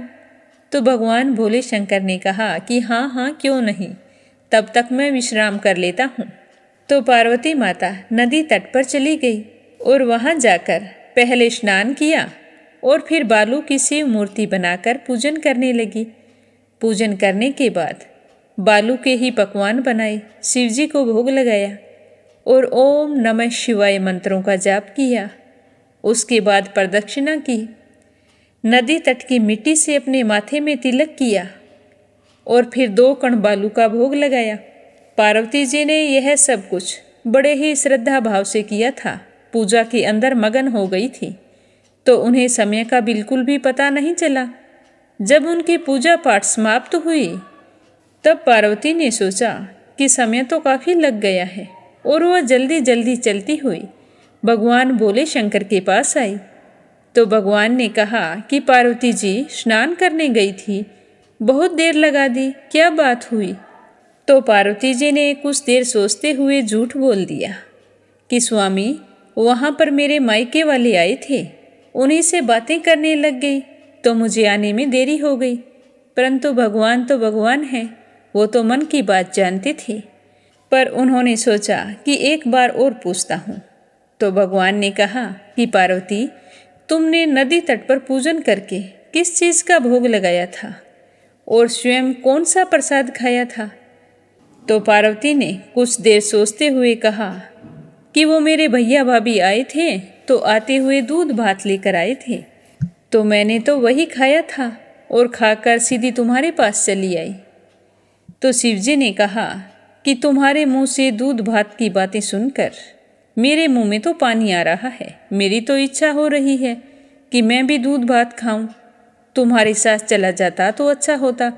तो भगवान भोले शंकर ने कहा कि हाँ हाँ, क्यों नहीं, तब तक मैं विश्राम कर लेता हूँ। तो पार्वती माता नदी तट पर चली गई और वहाँ जाकर पहले स्नान किया और फिर बालू की शिव मूर्ति बनाकर पूजन करने लगी। पूजन करने के बाद बालू के ही पकवान बनाए, शिवजी को भोग लगाया और ओम नमः शिवाय मंत्रों का जाप किया। उसके बाद प्रदक्षिणा की, नदी तट की मिट्टी से अपने माथे में तिलक किया और फिर 2 कण बालू का भोग लगाया। पार्वती जी ने यह सब कुछ बड़े ही श्रद्धा भाव से किया था। पूजा के अंदर मगन हो गई थी तो उन्हें समय का बिल्कुल भी पता नहीं चला। जब उनकी पूजा पाठ समाप्त हुई तब पार्वती ने सोचा कि समय तो काफ़ी लग गया है और वह जल्दी जल्दी चलती हुई भगवान भोले शंकर के पास आई। तो भगवान ने कहा कि पार्वती जी स्नान करने गई थी, बहुत देर लगा दी, क्या बात हुई? तो पार्वती जी ने कुछ देर सोचते हुए झूठ बोल दिया कि स्वामी, वहाँ पर मेरे मायके वाले आए थे, उन्हीं से बातें करने लग गई तो मुझे आने में देरी हो गई। परंतु भगवान तो भगवान है, वो तो मन की बात जानते थे। पर उन्होंने सोचा कि एक बार और पूछता हूँ। तो भगवान ने कहा कि पार्वती, तुमने नदी तट पर पूजन करके किस चीज़ का भोग लगाया था और स्वयं कौन सा प्रसाद खाया था? तो पार्वती ने कुछ देर सोचते हुए कहा कि वो मेरे भैया भाभी आए थे तो आते हुए दूध भात लेकर आए थे, तो मैंने तो वही खाया था और खाकर सीधी तुम्हारे पास चली आई। तो शिवजी ने कहा कि तुम्हारे मुंह से दूध भात की बातें सुनकर मेरे मुंह में तो पानी आ रहा है। मेरी तो इच्छा हो रही है कि मैं भी दूध भात खाऊं। तुम्हारे साथ चला जाता तो अच्छा होता,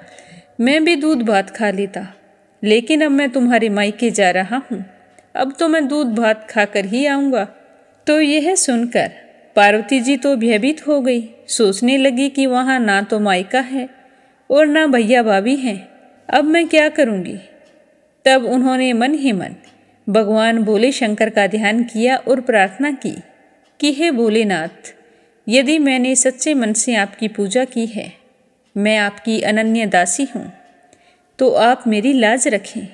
मैं भी दूध भात खा लेता। लेकिन अब मैं तुम्हारे मायके जा रहा हूँ, अब तो मैं दूध भात खाकर ही आऊँगा। तो यह सुनकर पार्वती जी तो भयभीत हो गई। सोचने लगी कि वहाँ ना तो मायका है और ना भैया भाभी हैं, अब मैं क्या करूँगी? तब उन्होंने मन ही मन भगवान भोले शंकर का ध्यान किया और प्रार्थना की कि हे भोलेनाथ, यदि मैंने सच्चे मन से आपकी पूजा की है, मैं आपकी अनन्य दासी हूँ, तो आप मेरी लाज रखें।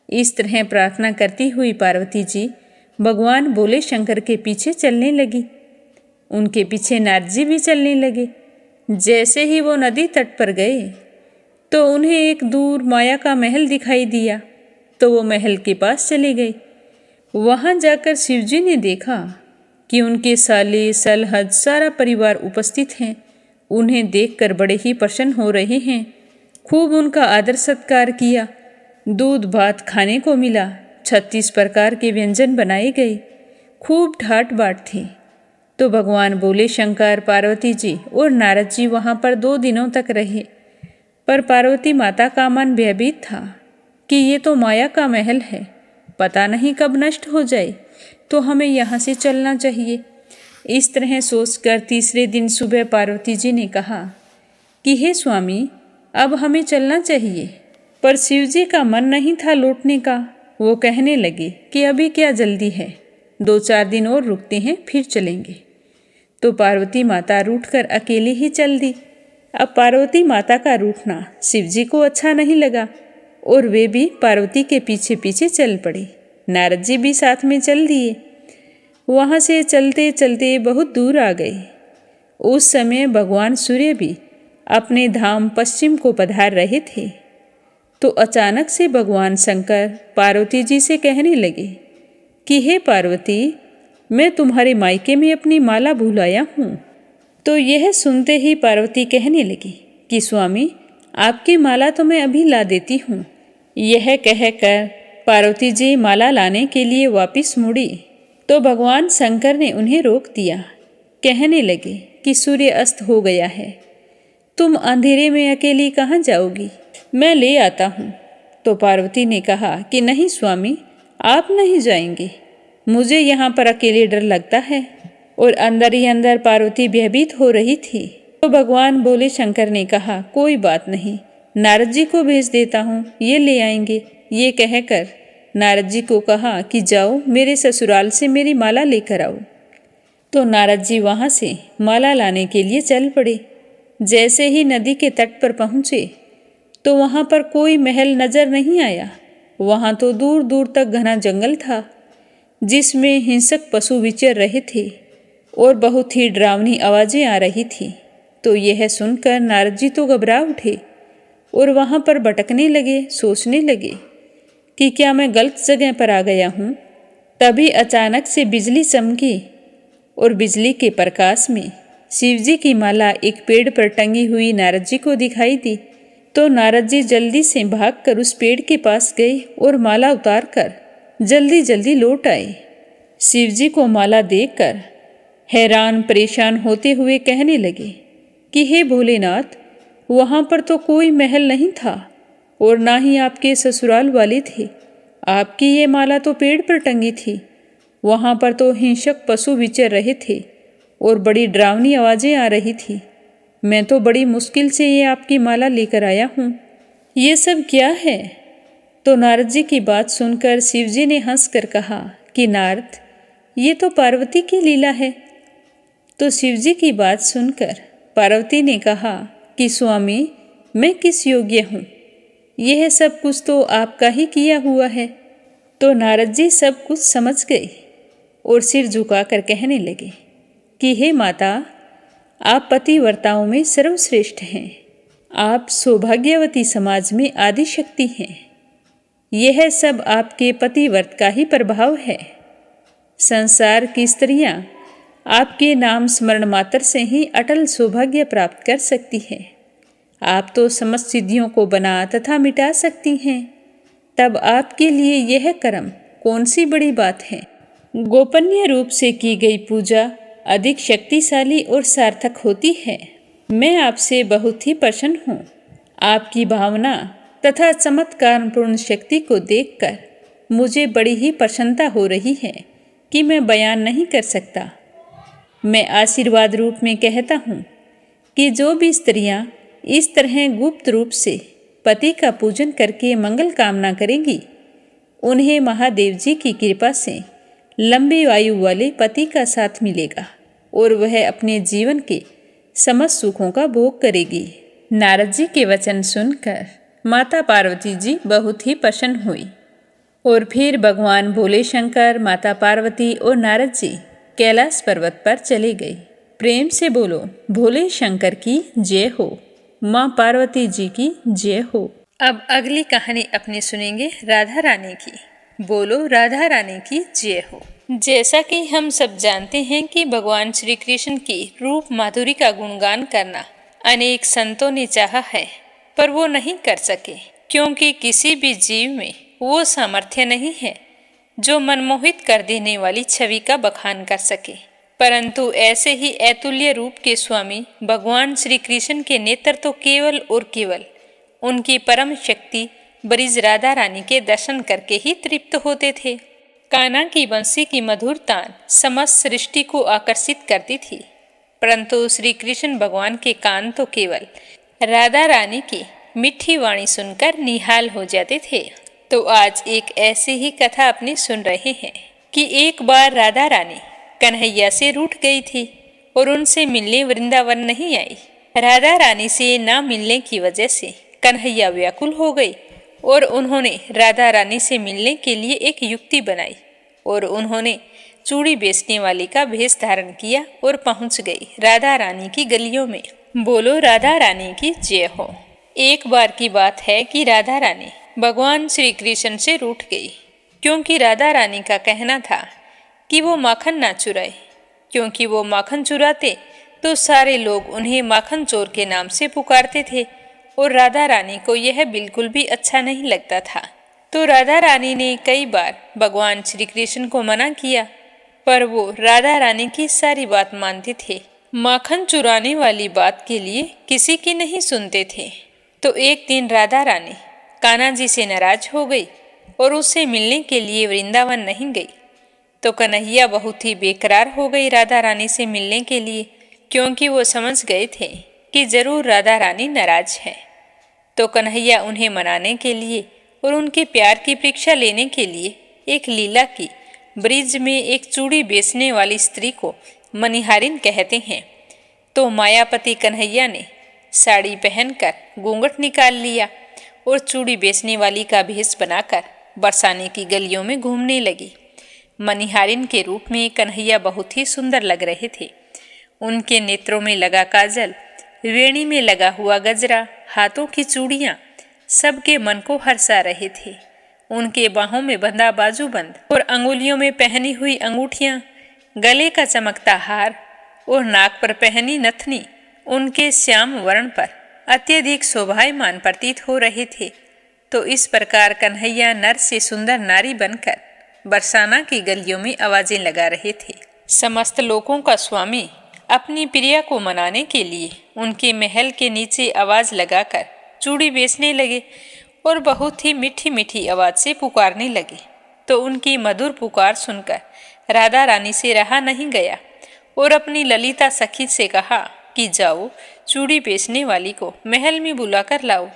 इस तरह प्रार्थना करती हुई पार्वती जी भगवान भोले शंकर के पीछे चलने लगी। उनके पीछे नारद जी भी चलने लगे। जैसे ही वो नदी तट पर गए तो उन्हें एक दूर माया का महल दिखाई दिया, तो वो महल के पास चले गए। वहाँ जाकर शिवजी ने देखा कि उनके साले सलहद सारा परिवार उपस्थित हैं। उन्हें देखकर बड़े ही प्रसन्न हो रहे हैं। खूब उनका आदर सत्कार किया। दूध भात खाने को मिला। 36 प्रकार के व्यंजन बनाए गए। खूब ठाट बाट थी। तो भगवान भोले शंकर, पार्वती जी और नारद जी वहाँ पर 2 दिनों तक रहे। पर पार्वती माता का मन भयभीत था कि ये तो माया का महल है, पता नहीं कब नष्ट हो जाए, तो हमें यहाँ से चलना चाहिए। इस तरह सोचकर तीसरे दिन सुबह पार्वती जी ने कहा कि हे स्वामी, अब हमें चलना चाहिए। पर शिवजी का मन नहीं था लौटने का। वो कहने लगे कि अभी क्या जल्दी है, 2-4 दिन और रुकते हैं फिर चलेंगे। तो पार्वती माता रूठकर अकेली ही चल दी। अब पार्वती माता का रूठना शिवजी को अच्छा नहीं लगा और वे भी पार्वती के पीछे पीछे चल पड़े। नारद जी भी साथ में चल दिए। वहाँ से चलते चलते बहुत दूर आ गए। उस समय भगवान सूर्य भी अपने धाम पश्चिम को पधार रहे थे। तो अचानक से भगवान शंकर पार्वती जी से कहने लगे कि हे पार्वती, मैं तुम्हारे मायके में अपनी माला भूल आया हूँ। तो यह सुनते ही पार्वती कहने लगी कि स्वामी, आपकी माला तो मैं अभी ला देती हूँ। यह कहकर पार्वती जी माला लाने के लिए वापस मुड़ी तो भगवान शंकर ने उन्हें रोक दिया। कहने लगे कि सूर्य अस्त हो गया है, तुम अंधेरे में अकेली कहाँ जाओगी, मैं ले आता हूँ। तो पार्वती ने कहा कि नहीं स्वामी, आप नहीं जाएंगे, मुझे यहाँ पर अकेले डर लगता है। और अंदर ही अंदर पार्वती भयभीत हो रही थी। तो भगवान भोले शंकर ने कहा कोई बात नहीं, नारद जी को भेज देता हूँ, ये ले आएंगे। ये कहकर नारद जी को कहा कि जाओ मेरे ससुराल से मेरी माला लेकर आओ। तो नारद जी वहाँ से माला लाने के लिए चल पड़े। जैसे ही नदी के तट पर पहुँचे तो वहाँ पर कोई महल नजर नहीं आया। वहाँ तो दूर दूर तक घना जंगल था जिसमें हिंसक पशु विचर रहे थे और बहुत ही डरावनी आवाज़ें आ रही थी। तो यह सुनकर नारद जी तो घबरा उठे और वहाँ पर भटकने लगे। सोचने लगे कि क्या मैं गलत जगह पर आ गया हूँ। तभी अचानक से बिजली चमकी और बिजली के प्रकाश में शिवजी की माला एक पेड़ पर टंगी हुई नारद जी को दिखाई दी। तो नारद जी जल्दी से भागकर उस पेड़ के पास गए और माला उतारकर जल्दी जल्दी लौट आए। शिव जी को माला देखकर हैरान परेशान होते हुए कहने लगे कि हे भोलेनाथ, वहाँ पर तो कोई महल नहीं था और ना ही आपके ससुराल वाले थे। आपकी ये माला तो पेड़ पर टंगी थी। वहाँ पर तो हिंसक पशु विचर रहे थे और बड़ी डरावनी आवाज़ें आ रही थी। मैं तो बड़ी मुश्किल से ये आपकी माला लेकर आया हूँ। ये सब क्या है? तो नारद जी की बात सुनकर शिव जी ने हंसकर कहा कि नारद, ये तो पार्वती की लीला है। तो शिव जी की बात सुनकर पार्वती ने कहा कि स्वामी, मैं किस योग्य हूँ? यह सब कुछ तो आपका ही किया हुआ है। तो नारद जी सब कुछ समझ गए और सिर झुकाकर कहने लगे कि हे माता, आप पतिव्रताओं में सर्वश्रेष्ठ हैं। आप सौभाग्यवती समाज में आदि शक्ति हैं। यह सब आपके पतिव्रत का ही प्रभाव है। संसार की स्त्रियां आपके नाम स्मरण मात्र से ही अटल सौभाग्य प्राप्त कर सकती हैं। आप तो समस्त सिद्धियों को बना तथा मिटा सकती हैं। तब आपके लिए यह कर्म कौन सी बड़ी बात है? गोपनीय रूप से की गई पूजा अधिक शक्तिशाली और सार्थक होती है। मैं आपसे बहुत ही प्रसन्न हूँ। आपकी भावना तथा चमत्कारपूर्ण शक्ति को देखकर मुझे बड़ी ही प्रसन्नता हो रही है कि मैं बयान नहीं कर सकता। मैं आशीर्वाद रूप में कहता हूँ कि जो भी स्त्रियाँ इस तरह गुप्त रूप से पति का पूजन करके मंगल कामना करेंगी, उन्हें महादेव जी की कृपा से लंबी आयु वाले पति का साथ मिलेगा और वह अपने जीवन के समस्त सुखों का भोग करेगी। नारद जी के वचन सुनकर माता पार्वती जी बहुत ही प्रसन्न हुई और फिर भगवान भोले शंकर, माता पार्वती और नारद जी कैलाश पर्वत पर चले गए। प्रेम से बोलो भोले शंकर की जय हो, माँ पार्वती जी की जय हो। अब अगली कहानी अपनी सुनेंगे राधा रानी की। बोलो राधा रानी की जय हो। जैसा कि हम सब जानते हैं कि भगवान श्री कृष्ण की रूप माधुरी का गुणगान करना अनेक संतों ने चाहा है, पर वो नहीं कर सके, क्योंकि किसी भी जीव में वो सामर्थ्य नहीं है जो मनमोहित कर देने वाली छवि का बखान कर सके। परंतु ऐसे ही अतुल्य रूप के स्वामी भगवान श्री कृष्ण के नेत्र तो केवल और केवल उनकी परम शक्ति ब्रिज राधा रानी के दर्शन करके ही तृप्त होते थे। कान्हा की बंसी की मधुर तान समस्त सृष्टि को आकर्षित करती थी, परंतु श्री कृष्ण भगवान के कान तो केवल राधा रानी की मीठी वाणी सुनकर निहाल हो जाते थे। तो आज एक ऐसी ही कथा अपनी सुन रहे हैं कि एक बार राधा रानी कन्हैया से रूठ गई थी और उनसे मिलने वृंदावन नहीं आई। राधा रानी से ना मिलने की वजह से कन्हैया व्याकुल हो गई और उन्होंने राधा रानी से मिलने के लिए एक युक्ति बनाई और उन्होंने चूड़ी बेचने वाली का भेष धारण किया और पहुंच गई राधा रानी की गलियों में। बोलो राधा रानी की जय हो। एक बार की बात है कि राधा रानी भगवान श्री कृष्ण से रूठ गई, क्योंकि राधा रानी का कहना था कि वो माखन ना चुराए, क्योंकि वो माखन चुराते तो सारे लोग उन्हें माखन चोर के नाम से पुकारते थे और राधा रानी को यह बिल्कुल भी अच्छा नहीं लगता था। तो राधा रानी ने कई बार भगवान श्री कृष्ण को मना किया, पर वो राधा रानी की सारी बात मानते थे। माखन चुराने वाली बात के लिए किसी की नहीं सुनते थे। तो एक दिन राधा रानी कान्हा जी से नाराज हो गई और उससे मिलने के लिए वृंदावन नहीं गई। तो कन्हैया बहुत ही बेकरार हो गई राधा रानी से मिलने के लिए, क्योंकि वो समझ गए थे कि जरूर राधा रानी नाराज है। तो कन्हैया उन्हें मनाने के लिए और उनके प्यार की परीक्षा लेने के लिए एक लीला की। ब्रिज में एक चूड़ी बेचने वाली स्त्री को मनिहारिन कहते हैं। तो मायापति कन्हैया ने साड़ी पहनकर घूंघट निकाल लिया और चूड़ी बेचने वाली का भेष बनाकर बरसाने की गलियों में घूमने लगी। मनिहारिन के रूप में कन्हैया बहुत ही सुंदर लग रहे थे। उनके नेत्रों में लगा काजल, वेणी में लगा हुआ गजरा, हाथों की चूड़ियाँ सबके मन को हर्षा रहे थे। उनके बाहों में बंधा बाजूबंद और अंगुलियों में पहनी हुई अंगूठियां, गले का चमकता हार और नाक पर पहनी नथनी उनके श्याम वर्ण पर अत्यधिक शोभायमान प्रतीत हो रहे थे। तो इस प्रकार कन्हैया नर से सुंदर नारी बनकर बरसाना की गलियों में आवाजें लगा रहे थे। समस्त लोगों का स्वामी अपनी प्रिया को मनाने के लिए उनके महल के नीचे आवाज लगाकर चूड़ी बेचने लगे और बहुत ही मीठी मीठी आवाज से पुकारने लगे। तो उनकी मधुर पुकार सुनकर राधा रानी से रहा नहीं गया और अपनी ललिता सखी से कहा कि जाओ चूड़ी बेचने वाली को महल में बुलाकर लाओ।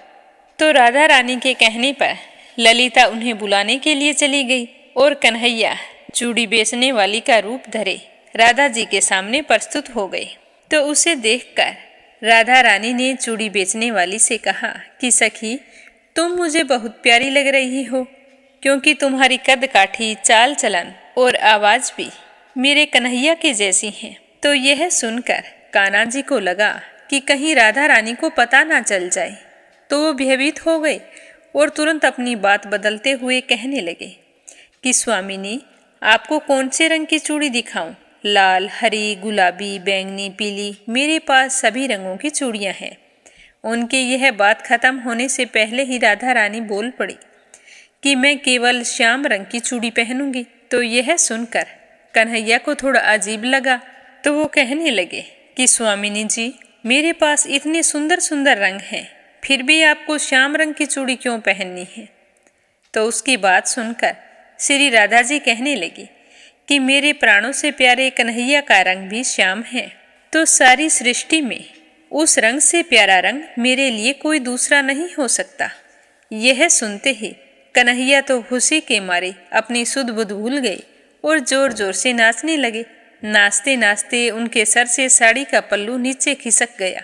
तो राधा रानी के कहने पर ललिता उन्हें बुलाने के लिए चली गई और कन्हैया चूड़ी बेचने वाली का रूप धरे राधा जी के सामने प्रस्तुत हो गए। तो उसे देखकर राधा रानी ने चूड़ी बेचने वाली से कहा कि सखी, तुम मुझे बहुत प्यारी लग रही हो, क्योंकि तुम्हारी कद काठी, चाल चलन और आवाज भी मेरे कन्हैया के जैसी हैं। तो यह सुनकर कान्हा जी को लगा कि कहीं राधा रानी को पता ना चल जाए। तो वो भयभीत हो गए और तुरंत अपनी बात बदलते हुए कहने लगे कि स्वामिनी, आपको कौन से रंग की चूड़ी दिखाऊं? लाल, हरी, गुलाबी, बैंगनी, पीली, मेरे पास सभी रंगों की चूड़ियां हैं। उनके यह बात खत्म होने से पहले ही राधा रानी बोल पड़ी कि मैं केवल श्याम रंग की चूड़ी पहनूंगी। तो यह सुनकर कन्हैया को थोड़ा अजीब लगा। तो वो कहने लगे कि स्वामिनी जी, मेरे पास इतने सुंदर सुंदर रंग हैं, फिर भी आपको श्याम रंग की चूड़ी क्यों पहननी है? तो उसकी बात सुनकर श्री राधा जी कहने लगी कि मेरे प्राणों से प्यारे कन्हैया का रंग भी श्याम है। तो सारी सृष्टि में उस रंग से प्यारा रंग मेरे लिए कोई दूसरा नहीं हो सकता। यह सुनते ही कन्हैया तो खुशी के मारे अपनी सुध बुध भूल गए और जोर जोर से नाचने लगे। नाचते नाचते उनके सर से साड़ी का पल्लू नीचे खिसक गया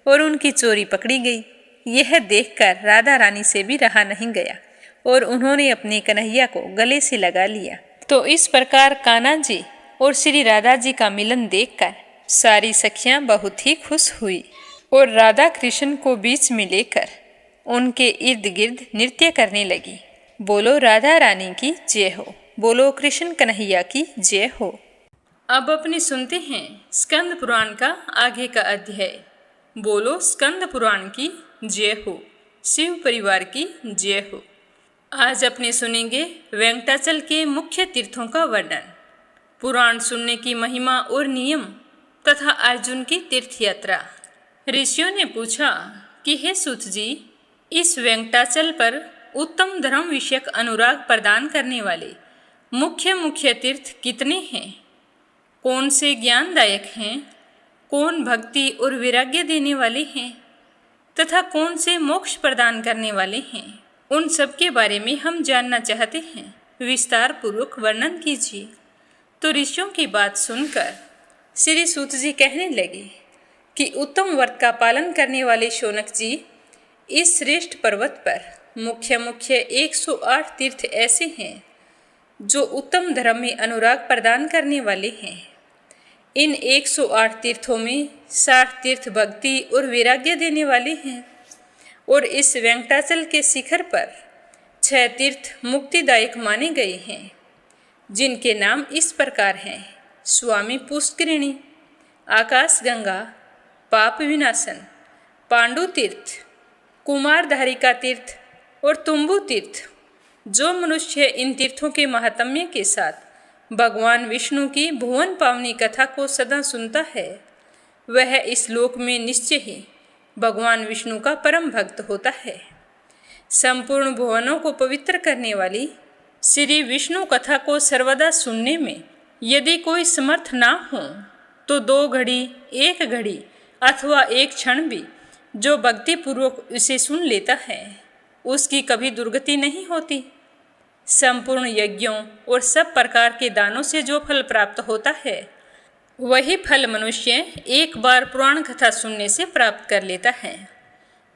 और उनकी चोरी पकड़ी गई। यह देखकर राधा रानी से भी रहा नहीं गया और उन्होंने अपने कन्हैया को गले से लगा लिया। तो इस प्रकार कान्हा जी और श्री राधा जी का मिलन देखकर सारी सखियां बहुत ही खुश हुई और राधा कृष्ण को बीच में लेकर उनके इर्द गिर्द नृत्य करने लगी। बोलो राधा रानी की जय हो, बोलो कृष्ण कन्हैया की जय हो। अब अपने सुनते हैं स्कंद पुराण का आगे का अध्याय। बोलो स्कंद पुराण की जय हो, शिव परिवार की जय हो। आज अपने सुनेंगे वेंकटाचल के मुख्य तीर्थों का वर्णन, पुराण सुनने की महिमा और नियम तथा अर्जुन की तीर्थ यात्रा। ऋषियों ने पूछा कि हे सूत जी, इस वेंकटाचल पर उत्तम धर्म विषयक अनुराग प्रदान करने वाले मुख्य मुख्य तीर्थ कितने हैं? कौन से ज्ञानदायक हैं? कौन भक्ति और वैराग्य देने वाले हैं तथा कौन से मोक्ष प्रदान करने वाले हैं? उन सब के बारे में हम जानना चाहते हैं, विस्तार पूर्वक वर्णन कीजिए। तो ऋषियों की बात सुनकर श्री सूत जी कहने लगे कि उत्तम व्रत का पालन करने वाले शौनक जी, इस श्रेष्ठ पर्वत पर मुख्य मुख्य 108 तीर्थ ऐसे हैं जो उत्तम धर्म में अनुराग प्रदान करने वाले हैं। इन 108 तीर्थों में 60 तीर्थ भक्ति और वैराग्य देने वाले हैं और इस वेंकटाचल के शिखर पर 6 तीर्थ मुक्तिदायक माने गए हैं, जिनके नाम इस प्रकार हैं: स्वामी पुष्करिणी, आकाश गंगा, पाप विनाशन, पांडु तीर्थ, कुमारधारिका तीर्थ और तुम्बु तीर्थ। जो मनुष्य इन तीर्थों के महात्म्य के साथ भगवान विष्णु की भुवन पावनी कथा को सदा सुनता है, वह इस लोक में निश्चय ही भगवान विष्णु का परम भक्त होता है। संपूर्ण भुवनों को पवित्र करने वाली श्री विष्णु कथा को सर्वदा सुनने में यदि कोई समर्थ ना हो, तो 2 घड़ी, 1 घड़ी अथवा 1 क्षण भी जो भक्तिपूर्वक इसे सुन लेता है, उसकी कभी दुर्गति नहीं होती। संपूर्ण यज्ञों और सब प्रकार के दानों से जो फल प्राप्त होता है, वही फल मनुष्य एक बार पुराण कथा सुनने से प्राप्त कर लेता है।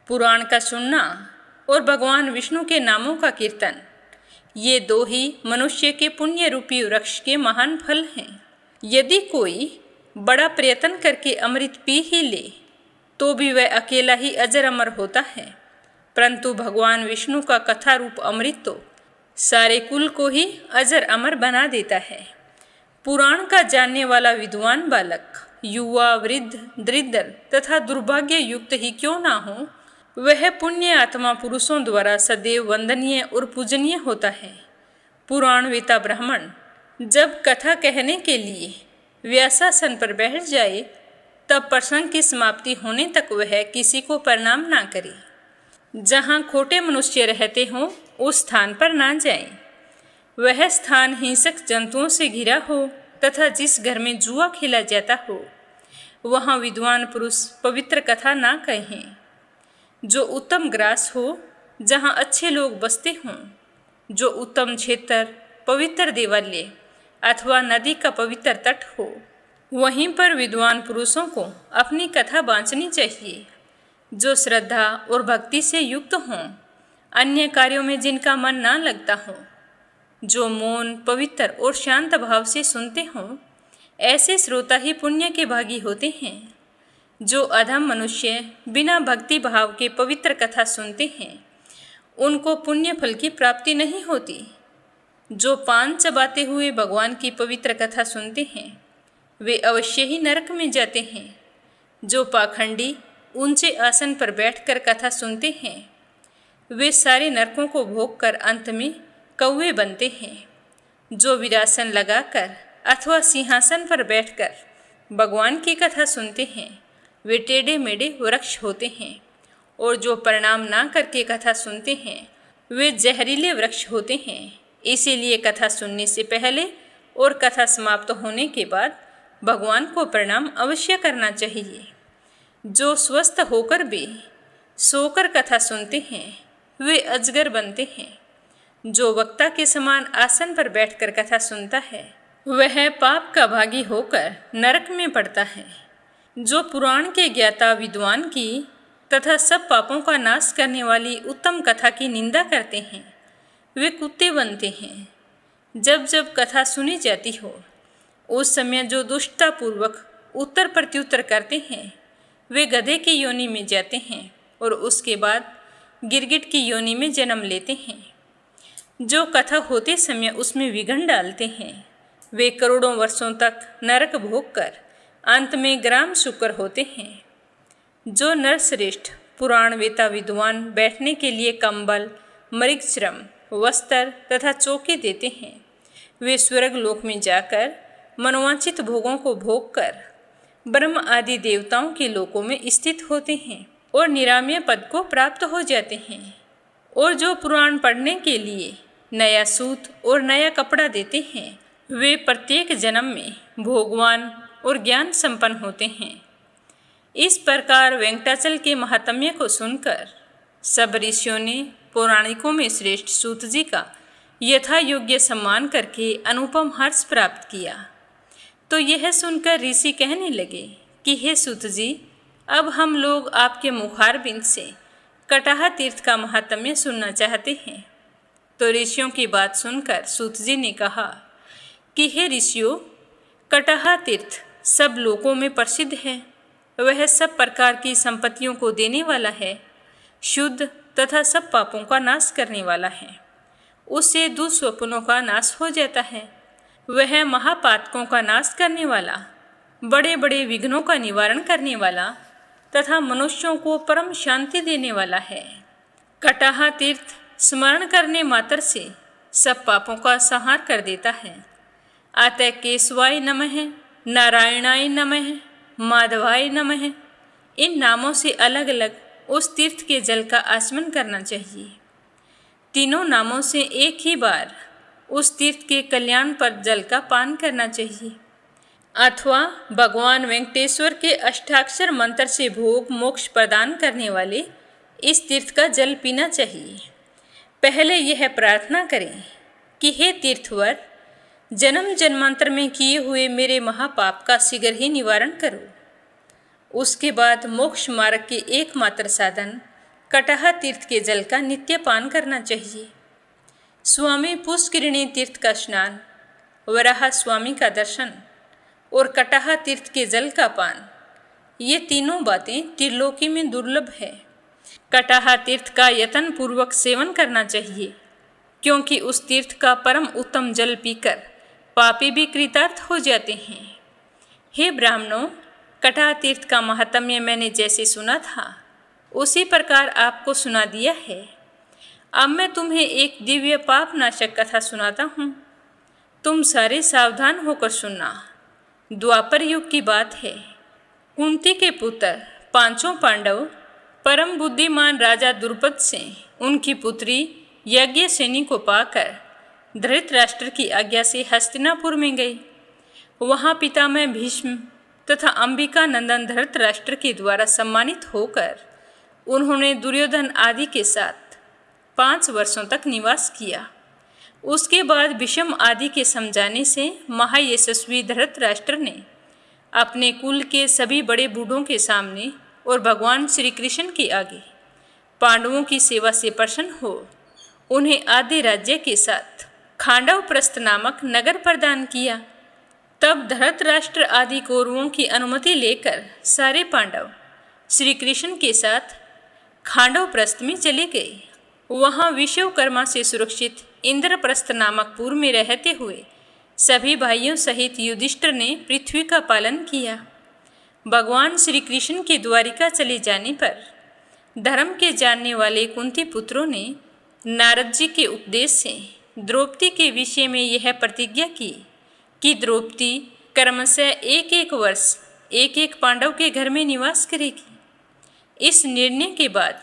पुराण का सुनना और भगवान विष्णु के नामों का कीर्तन, ये 2 ही मनुष्य के पुण्य रूपी वृक्ष के महान फल हैं। यदि कोई बड़ा प्रयत्न करके अमृत पी ही ले, तो भी वह अकेला ही अजर अमर होता है, परंतु भगवान विष्णु का कथा रूप अमृत तो सारे कुल को ही अजर अमर बना देता है। पुराण का जानने वाला विद्वान बालक युवा, वृद्ध, दरिद्र तथा दुर्भाग्य युक्त ही क्यों ना हो, वह पुण्य आत्मा पुरुषों द्वारा सदैव वंदनीय और पूजनीय होता है। पुराण वेता ब्राह्मण जब कथा कहने के लिए व्यासासन पर बैठ जाए, तब प्रसंग की समाप्ति होने तक वह किसी को प्रणाम ना करे। जहाँ खोटे मनुष्य रहते हों उस स्थान पर ना जाए। वह स्थान हिंसक जंतुओं से घिरा हो तथा जिस घर में जुआ खेला जाता हो, वहाँ विद्वान पुरुष पवित्र कथा ना कहें। जो उत्तम ग्रास हो, जहाँ अच्छे लोग बसते हों, जो उत्तम क्षेत्र, पवित्र देवालय अथवा नदी का पवित्र तट हो, वहीं पर विद्वान पुरुषों को अपनी कथा बाँचनी चाहिए। जो श्रद्धा और भक्ति से युक्त हों, अन्य कार्यों में जिनका मन ना लगता हो, जो मौन, पवित्र और शांत भाव से सुनते हों, ऐसे श्रोता ही पुण्य के भागी होते हैं। जो अधम मनुष्य बिना भक्ति भाव के पवित्र कथा सुनते हैं, उनको पुण्य फल की प्राप्ति नहीं होती। जो पान चबाते हुए भगवान की पवित्र कथा सुनते हैं, वे अवश्य ही नरक में जाते हैं। जो पाखंडी ऊंचे आसन पर बैठकर कथा सुनते हैं, वे सारे नरकों को भोग कर अंत में कौवे बनते हैं। जो विरासन लगाकर अथवा सिंहासन पर बैठकर भगवान की कथा सुनते हैं, वे टेढ़े मेढ़े वृक्ष होते हैं। और जो प्रणाम ना करके कथा सुनते हैं, वे जहरीले वृक्ष होते हैं। इसीलिए कथा सुनने से पहले और कथा समाप्त होने के बाद भगवान को प्रणाम अवश्य करना चाहिए। जो स्वस्थ होकर भी सोकर कथा सुनते हैं, वे अजगर बनते हैं। जो वक्ता के समान आसन पर बैठकर कथा सुनता है, वह पाप का भागी होकर नरक में पड़ता है। जो पुराण के ज्ञाता विद्वान की तथा सब पापों का नाश करने वाली उत्तम कथा की निंदा करते हैं, वे कुत्ते बनते हैं। जब जब कथा सुनी जाती हो, उस समय जो दुष्टतापूर्वक उत्तर प्रत्युत्तर करते हैं, वे गधे की योनि में जाते हैं और उसके बाद गिरगिट की योनि में जन्म लेते हैं। जो कथा होते समय उसमें विघ्न डालते हैं, वे करोड़ों वर्षों तक नरक भोग कर अंत में ग्राम शुकर होते हैं। जो नरश्रेष्ठ पुराण वेता विद्वान बैठने के लिए कंबल, मृगश्रम, वस्त्र तथा चौकी देते हैं, वे स्वर्ग लोक में जाकर मनोवांछित भोगों को भोग कर ब्रह्म आदि देवताओं के लोकों में स्थित होते हैं और निरामय पद को प्राप्त हो जाते हैं। और जो पुराण पढ़ने के लिए नया सूत और नया कपड़ा देते हैं, वे प्रत्येक जन्म में भोगवान और ज्ञान संपन्न होते हैं। इस प्रकार वेंकटाचल के महात्म्य को सुनकर सब ऋषियों ने पौराणिकों में श्रेष्ठ सूत जी का यथा योग्य सम्मान करके अनुपम हर्ष प्राप्त किया। तो यह सुनकर ऋषि कहने लगे कि हे सूत जी, अब हम लोग आपके मुखारबिंद से कटाह तीर्थ का महात्म्य सुनना चाहते हैं। तो ऋषियों की बात सुनकर सूत जी ने कहा कि हे ऋषियों, कटाह तीर्थ सब लोकों में प्रसिद्ध है। वह सब प्रकार की संपत्तियों को देने वाला है, शुद्ध तथा सब पापों का नाश करने वाला है। उससे दुस्वप्नों का नाश हो जाता है। वह महापातकों का नाश करने वाला, बड़े बड़े विघ्नों का निवारण करने वाला तथा मनुष्यों को परम शांति देने वाला है। कटाह तीर्थ स्मरण करने मात्र से सब पापों का संहार कर देता है। अतः केशवाय नमः, नारायणाय नमः, माधवाय नमः, इन नामों से अलग अलग उस तीर्थ के जल का आचमन करना चाहिए। तीनों नामों से एक ही बार उस तीर्थ के कल्याण पर जल का पान करना चाहिए, अथवा भगवान वेंकटेश्वर के अष्टाक्षर मंत्र से भोग मोक्ष प्रदान करने वाले इस तीर्थ का जल पीना चाहिए। पहले यह प्रार्थना करें कि हे तीर्थवर, जन्म जन्मांतर में किए हुए मेरे महापाप का शीघ्र ही निवारण करो। उसके बाद मोक्ष मार्ग के एकमात्र साधन कटाह तीर्थ के जल का नित्य पान करना चाहिए। स्वामी पुष्करिणी तीर्थ का स्नान, वराह स्वामी का दर्शन और कटाह तीर्थ के जल का पान, ये तीनों बातें त्रिलोकी में दुर्लभ है। कटाह तीर्थ का यत्न पूर्वक सेवन करना चाहिए, क्योंकि उस तीर्थ का परम उत्तम जल पीकर पापी भी कृतार्थ हो जाते हैं। हे ब्राह्मणों, कटहा तीर्थ का महात्म्य मैंने जैसे सुना था उसी प्रकार आपको सुना दिया है। अब मैं तुम्हें एक दिव्य पाप नाशक कथा सुनाता हूँ। तुम सारे सावधान होकर सुनना। द्वापर युग की बात है। कुंती के पुत्र पांचों पांडव परम बुद्धिमान राजा द्रुपद से उनकी पुत्री यज्ञसेनी को पाकर धृतराष्ट्र की आज्ञा से हस्तिनापुर में गए। वहाँ पितामह भीष्म तथा अंबिका नंदन धृतराष्ट्र के द्वारा सम्मानित होकर उन्होंने दुर्योधन आदि के साथ 5 वर्षों तक निवास किया। उसके बाद विषम आदि के समझाने से महायशस्वी धृतराष्ट्र ने अपने कुल के सभी बड़े बूढ़ों के सामने और भगवान श्री कृष्ण के आगे पांडवों की सेवा से प्रसन्न हो उन्हें आधे राज्य के साथ खांडव प्रस्थ नामक नगर प्रदान किया। तब धृतराष्ट्र आदि कौरवों की अनुमति लेकर सारे पांडव श्री कृष्ण के साथ खांडव प्रस्थ में चले गए। वहाँ विश्वकर्मा से सुरक्षित इंद्रप्रस्थ नामक पुर में रहते हुए सभी भाइयों सहित युधिष्ठिर ने पृथ्वी का पालन किया। भगवान श्री कृष्ण के द्वारिका चले जाने पर धर्म के जानने वाले कुंती पुत्रों ने नारद जी के उपदेश से द्रौपदी के विषय में यह प्रतिज्ञा की कि द्रौपदी क्रमशः 1-1 वर्ष एक पांडव के घर में निवास करेगी। इस निर्णय के बाद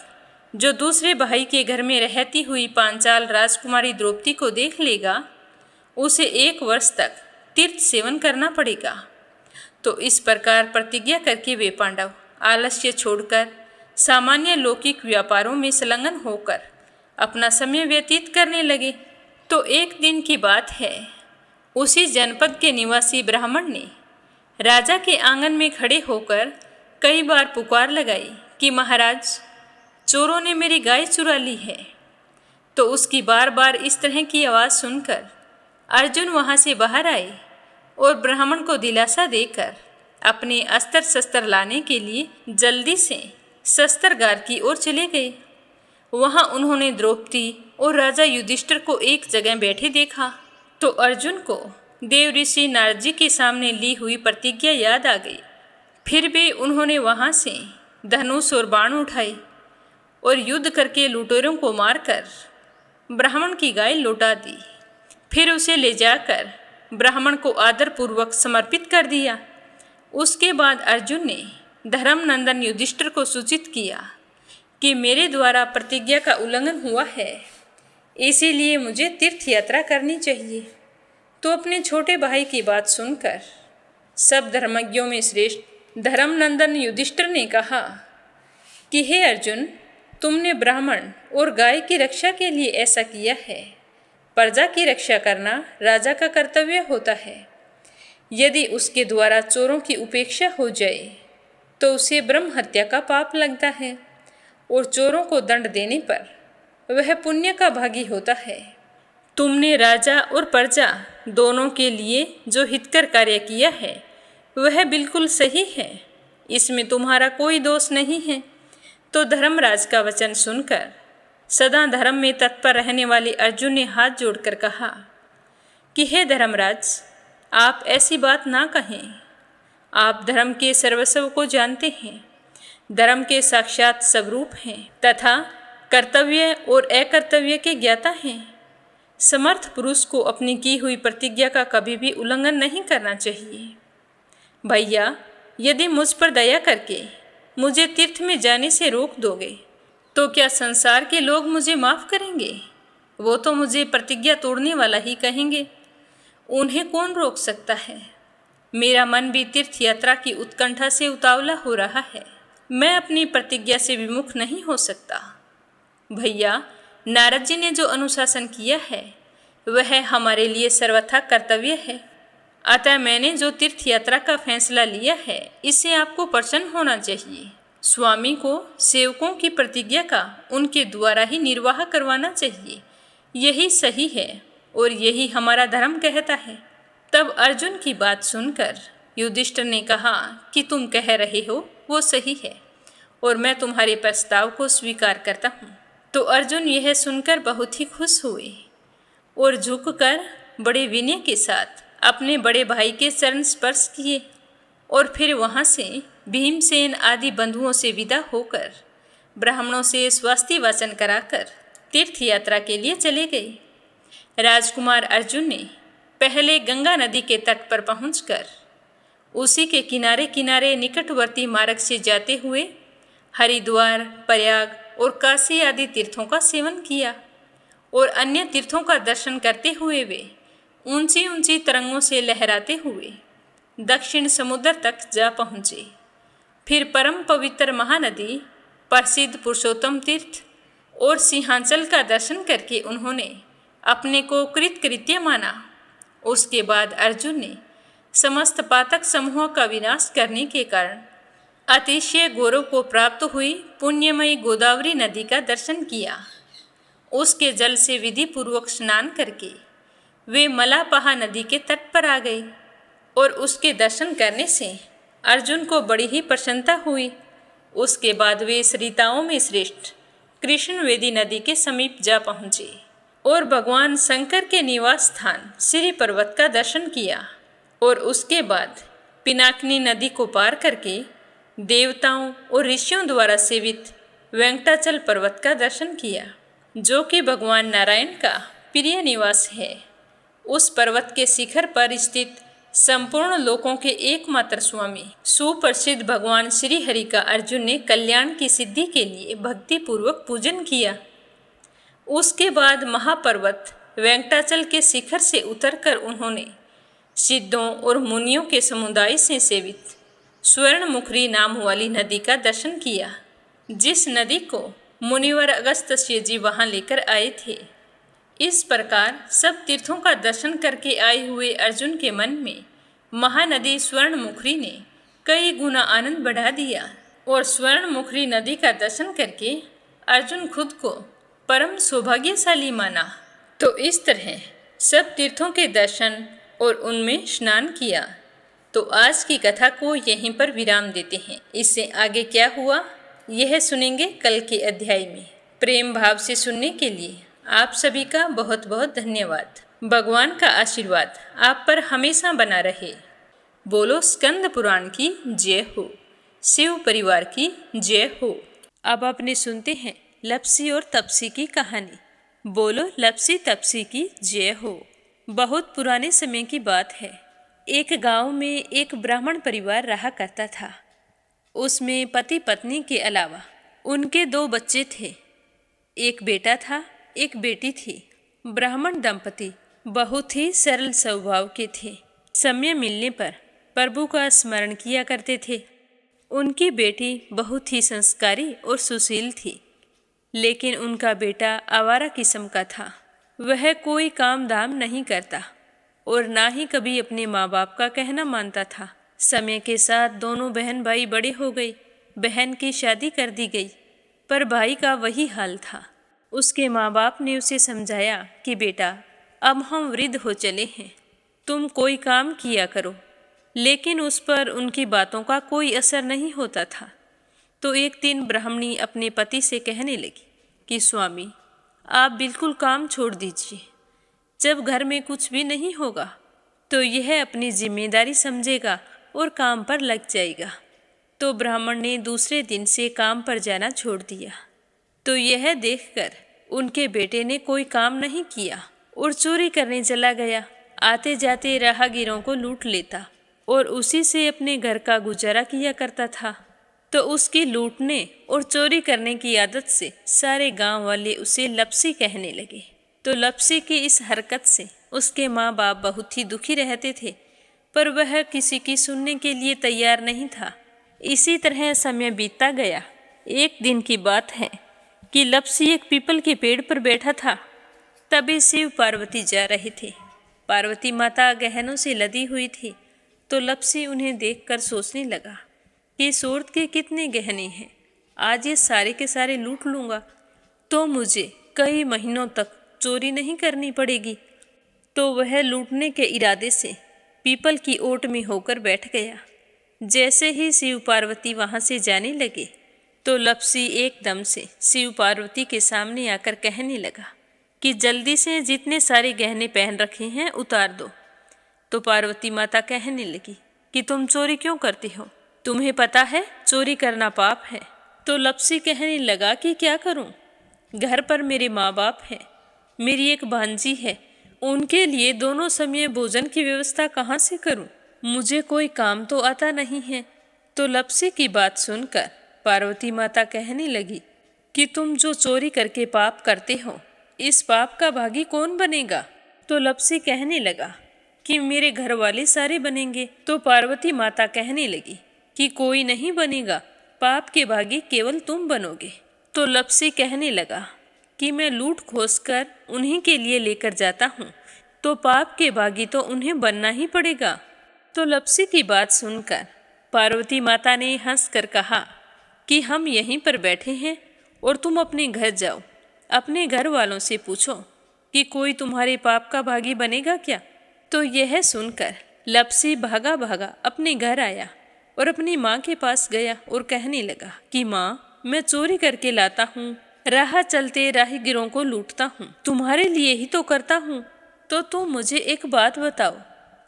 जो दूसरे भाई के घर में रहती हुई पांचाल राजकुमारी द्रौपदी को देख लेगा उसे 1 वर्ष तक तीर्थ सेवन करना पड़ेगा। तो इस प्रकार प्रतिज्ञा करके वे पांडव आलस्य छोड़कर सामान्य लौकिक व्यापारों में संलग्न होकर अपना समय व्यतीत करने लगे। तो एक दिन की बात है, उसी जनपद के निवासी ब्राह्मण ने राजा के आंगन में खड़े होकर कई बार पुकार लगाई कि महाराज, चोरों ने मेरी गाय चुरा ली है। तो उसकी बार बार इस तरह की आवाज़ सुनकर अर्जुन वहाँ से बाहर आए और ब्राह्मण को दिलासा देकर अपने अस्त्र शस्त्र लाने के लिए जल्दी से शस्त्रागार की ओर चले गए। वहाँ उन्होंने द्रौपदी और राजा युधिष्ठिर को एक जगह बैठे देखा तो अर्जुन को देव ऋषि नारद जी के सामने ली हुई प्रतिज्ञा याद आ गई। फिर भी उन्होंने वहाँ से धनुष और बाण उठाए और युद्ध करके लुटेरों को मारकर ब्राह्मण की गाय लौटा दी। फिर उसे ले जाकर ब्राह्मण को आदरपूर्वक समर्पित कर दिया। उसके बाद अर्जुन ने धर्मनंदन युधिष्ठिर को सूचित किया कि मेरे द्वारा प्रतिज्ञा का उल्लंघन हुआ है, इसीलिए मुझे तीर्थ यात्रा करनी चाहिए। तो अपने छोटे भाई की बात सुनकर सब धर्मज्ञों में श्रेष्ठ धर्मनंदन युधिष्ठिर ने कहा कि हे अर्जुन, तुमने ब्राह्मण और गाय की रक्षा के लिए ऐसा किया है। प्रजा की रक्षा करना राजा का कर्तव्य होता है। यदि उसके द्वारा चोरों की उपेक्षा हो जाए तो उसे ब्रह्म हत्या का पाप लगता है और चोरों को दंड देने पर वह पुण्य का भागी होता है। तुमने राजा और प्रजा दोनों के लिए जो हितकर कार्य किया है वह बिल्कुल सही है, इसमें तुम्हारा कोई दोष नहीं है। तो धर्मराज का वचन सुनकर सदा धर्म में तत्पर रहने वाले अर्जुन ने हाथ जोड़कर कहा कि हे धर्मराज, आप ऐसी बात ना कहें। आप धर्म के सर्वस्व को जानते हैं, धर्म के साक्षात स्वरूप हैं तथा कर्तव्य और अकर्तव्य के ज्ञाता हैं। समर्थ पुरुष को अपनी की हुई प्रतिज्ञा का कभी भी उल्लंघन नहीं करना चाहिए। भैया, यदि मुझ पर दया करके मुझे तीर्थ में जाने से रोक दोगे तो क्या संसार के लोग मुझे माफ़ करेंगे? वो तो मुझे प्रतिज्ञा तोड़ने वाला ही कहेंगे। उन्हें कौन रोक सकता है? मेरा मन भी तीर्थ यात्रा की उत्कंठा से उतावला हो रहा है। मैं अपनी प्रतिज्ञा से विमुख नहीं हो सकता। भैया, नारद जी ने जो अनुशासन किया है वह हमारे लिए सर्वथा कर्तव्य है। अतः मैंने जो तीर्थ यात्रा का फैसला लिया है इससे आपको प्रसन्न होना चाहिए। स्वामी को सेवकों की प्रतिज्ञा का उनके द्वारा ही निर्वाह करवाना चाहिए। यही सही है और यही हमारा धर्म कहता है। तब अर्जुन की बात सुनकर युधिष्ठिर ने कहा कि तुम कह रहे हो वो सही है और मैं तुम्हारे प्रस्ताव को स्वीकार करता हूँ। तो अर्जुन यह सुनकर बहुत ही खुश हुए और झुककर बड़े विनय के साथ अपने बड़े भाई के चरण स्पर्श किए और फिर वहाँ से भीमसेन आदि बंधुओं से विदा होकर ब्राह्मणों से स्वास्थ्य वाचन कराकर तीर्थ यात्रा के लिए चले गए। राजकुमार अर्जुन ने पहले गंगा नदी के तट पर पहुंचकर उसी के किनारे किनारे निकटवर्ती मार्ग से जाते हुए हरिद्वार, प्रयाग और काशी आदि तीर्थों का सेवन किया और अन्य तीर्थों का दर्शन करते हुए वे ऊंची ऊंची तरंगों से लहराते हुए दक्षिण समुद्र तक जा पहुँचे। फिर परम पवित्र महानदी, प्रसिद्ध पुरुषोत्तम तीर्थ और सिंहांचल का दर्शन करके उन्होंने अपने को कृतकृत्य माना। उसके बाद अर्जुन ने समस्त पातक समूहों का विनाश करने के कारण अतिशय गौरव को प्राप्त हुई पुण्यमयी गोदावरी नदी का दर्शन किया। उसके जल से विधि पूर्वक स्नान करके वे मलापहा नदी के तट पर आ गए और उसके दर्शन करने से अर्जुन को बड़ी ही प्रसन्नता हुई। उसके बाद वे सरिताओं में श्रेष्ठ कृष्णवेदी नदी के समीप जा पहुँचे और भगवान शंकर के निवास स्थान श्री पर्वत का दर्शन किया और उसके बाद पिनाकिनी नदी को पार करके देवताओं और ऋषियों द्वारा सेवित वेंकटाचल पर्वत का दर्शन किया, जो कि भगवान नारायण का प्रिय निवास है। उस पर्वत के शिखर पर स्थित संपूर्ण लोकों के एकमात्र स्वामी सुप्रसिद्ध भगवान श्री हरि का अर्जुन ने कल्याण की सिद्धि के लिए भक्ति पूर्वक पूजन किया। उसके बाद महापर्वत वेंकटाचल के शिखर से उतरकर उन्होंने सिद्धों और मुनियों के समुदाय से सेवित स्वर्णमुखरी नाम वाली नदी का दर्शन किया, जिस नदी को मुनिवर अगस्त्य जी वहां लेकर आए थे। इस प्रकार सब तीर्थों का दर्शन करके आए हुए अर्जुन के मन में महानदी स्वर्णमुखरी ने कई गुना आनंद बढ़ा दिया और स्वर्णमुखरी नदी का दर्शन करके अर्जुन खुद को परम सौभाग्यशाली माना। तो इस तरह सब तीर्थों के दर्शन और उनमें स्नान किया। तो आज की कथा को यहीं पर विराम देते हैं। इससे आगे क्या हुआ यह सुनेंगे कल के अध्याय में। प्रेम भाव से सुनने के लिए आप सभी का बहुत बहुत धन्यवाद। भगवान का आशीर्वाद आप पर हमेशा बना रहे। बोलो स्कंद पुराण की जय हो, शिव परिवार की जय हो। अब आपने सुनते हैं लप्सी और तपसी की कहानी। बोलो लप्सी तपसी की जय हो। बहुत पुराने समय की बात है। एक गांव में एक ब्राह्मण परिवार रहा करता था। उसमें पति पत्नी के अलावा उनके 2 बच्चे थे। एक बेटा था, एक बेटी थी। ब्राह्मण दंपति बहुत ही सरल स्वभाव के थे। समय मिलने पर प्रभु का स्मरण किया करते थे। उनकी बेटी बहुत ही संस्कारी और सुशील थी, लेकिन उनका बेटा आवारा किस्म का था। वह कोई काम धाम नहीं करता और ना ही कभी अपने माँ बाप का कहना मानता था। समय के साथ दोनों बहन भाई बड़े हो गए। बहन की शादी कर दी गई, पर भाई का वही हाल था। उसके माँ बाप ने उसे समझाया कि बेटा अब हम वृद्ध हो चले हैं, तुम कोई काम किया करो। लेकिन उस पर उनकी बातों का कोई असर नहीं होता था। तो एक दिन ब्राह्मणी अपने पति से कहने लगी कि स्वामी आप बिल्कुल काम छोड़ दीजिए। जब घर में कुछ भी नहीं होगा तो यह अपनी जिम्मेदारी समझेगा और काम पर लग जाएगा। तो ब्राह्मण ने दूसरे दिन से काम पर जाना छोड़ दिया। तो यह देखकर उनके बेटे ने कोई काम नहीं किया और चोरी करने चला गया। आते जाते राहगीरों को लूट लेता और उसी से अपने घर का गुजारा किया करता था। तो उसकी लूटने और चोरी करने की आदत से सारे गांव वाले उसे लप्सी कहने लगे। तो लप्सी की इस हरकत से उसके माँ बाप बहुत ही दुखी रहते थे, पर वह किसी की सुनने के लिए तैयार नहीं था। इसी तरह समय बीतता गया। एक दिन की बात है कि लप्सी एक पीपल के पेड़ पर बैठा था। तभी शिव पार्वती जा रहे थे। पार्वती माता गहनों से लदी हुई थी। तो लप्सी उन्हें देखकर सोचने लगा कि सूरत के कितने गहने हैं, आज ये सारे के सारे लूट लूँगा तो मुझे कई महीनों तक चोरी नहीं करनी पड़ेगी। तो वह लूटने के इरादे से पीपल की ओट में होकर बैठ गया। जैसे ही शिव पार्वती वहाँ से जाने लगे तो लप्सी एकदम से शिव पार्वती के सामने आकर कहने लगा कि जल्दी से जितने सारे गहने पहन रखे हैं उतार दो। तो पार्वती माता कहने लगी कि तुम चोरी क्यों करती हो? तुम्हें पता है चोरी करना पाप है। तो लप्सी कहने लगा कि क्या करूं? घर पर मेरे माँ बाप हैं, मेरी एक भांजी है, उनके लिए दोनों समय भोजन की व्यवस्था कहाँ से करूं? मुझे कोई काम तो आता नहीं है। तो लप्सी की बात सुनकर पार्वती माता कहने लगी कि तुम जो चोरी करके पाप करते हो, इस पाप का भागी कौन बनेगा? तो लप्सी कहने लगा कि मेरे घर वाले सारे बनेंगे। तो पार्वती माता कहने लगी कि कोई नहीं बनेगा, पाप के भागी केवल तुम बनोगे। तो लप्सी कहने लगा कि मैं लूट खोस कर उन्हीं के लिए लेकर जाता हूँ, तो पाप के भागी तो उन्हें बनना ही पड़ेगा। तो लप्सी की बात सुनकर पार्वती माता ने हंसकर कहा कि हम यहीं पर बैठे हैं और तुम अपने घर जाओ, अपने घर वालों से पूछो कि कोई तुम्हारे पाप का भागी बनेगा क्या? तो यह सुनकर लप्सी भागा भागा अपने घर आया और अपनी माँ के पास गया और कहने लगा कि माँ, मैं चोरी करके लाता हूँ, राह चलते राहगीरों को लूटता हूँ, तुम्हारे लिए ही तो करता हूँ। तो तुम मुझे एक बात बताओ,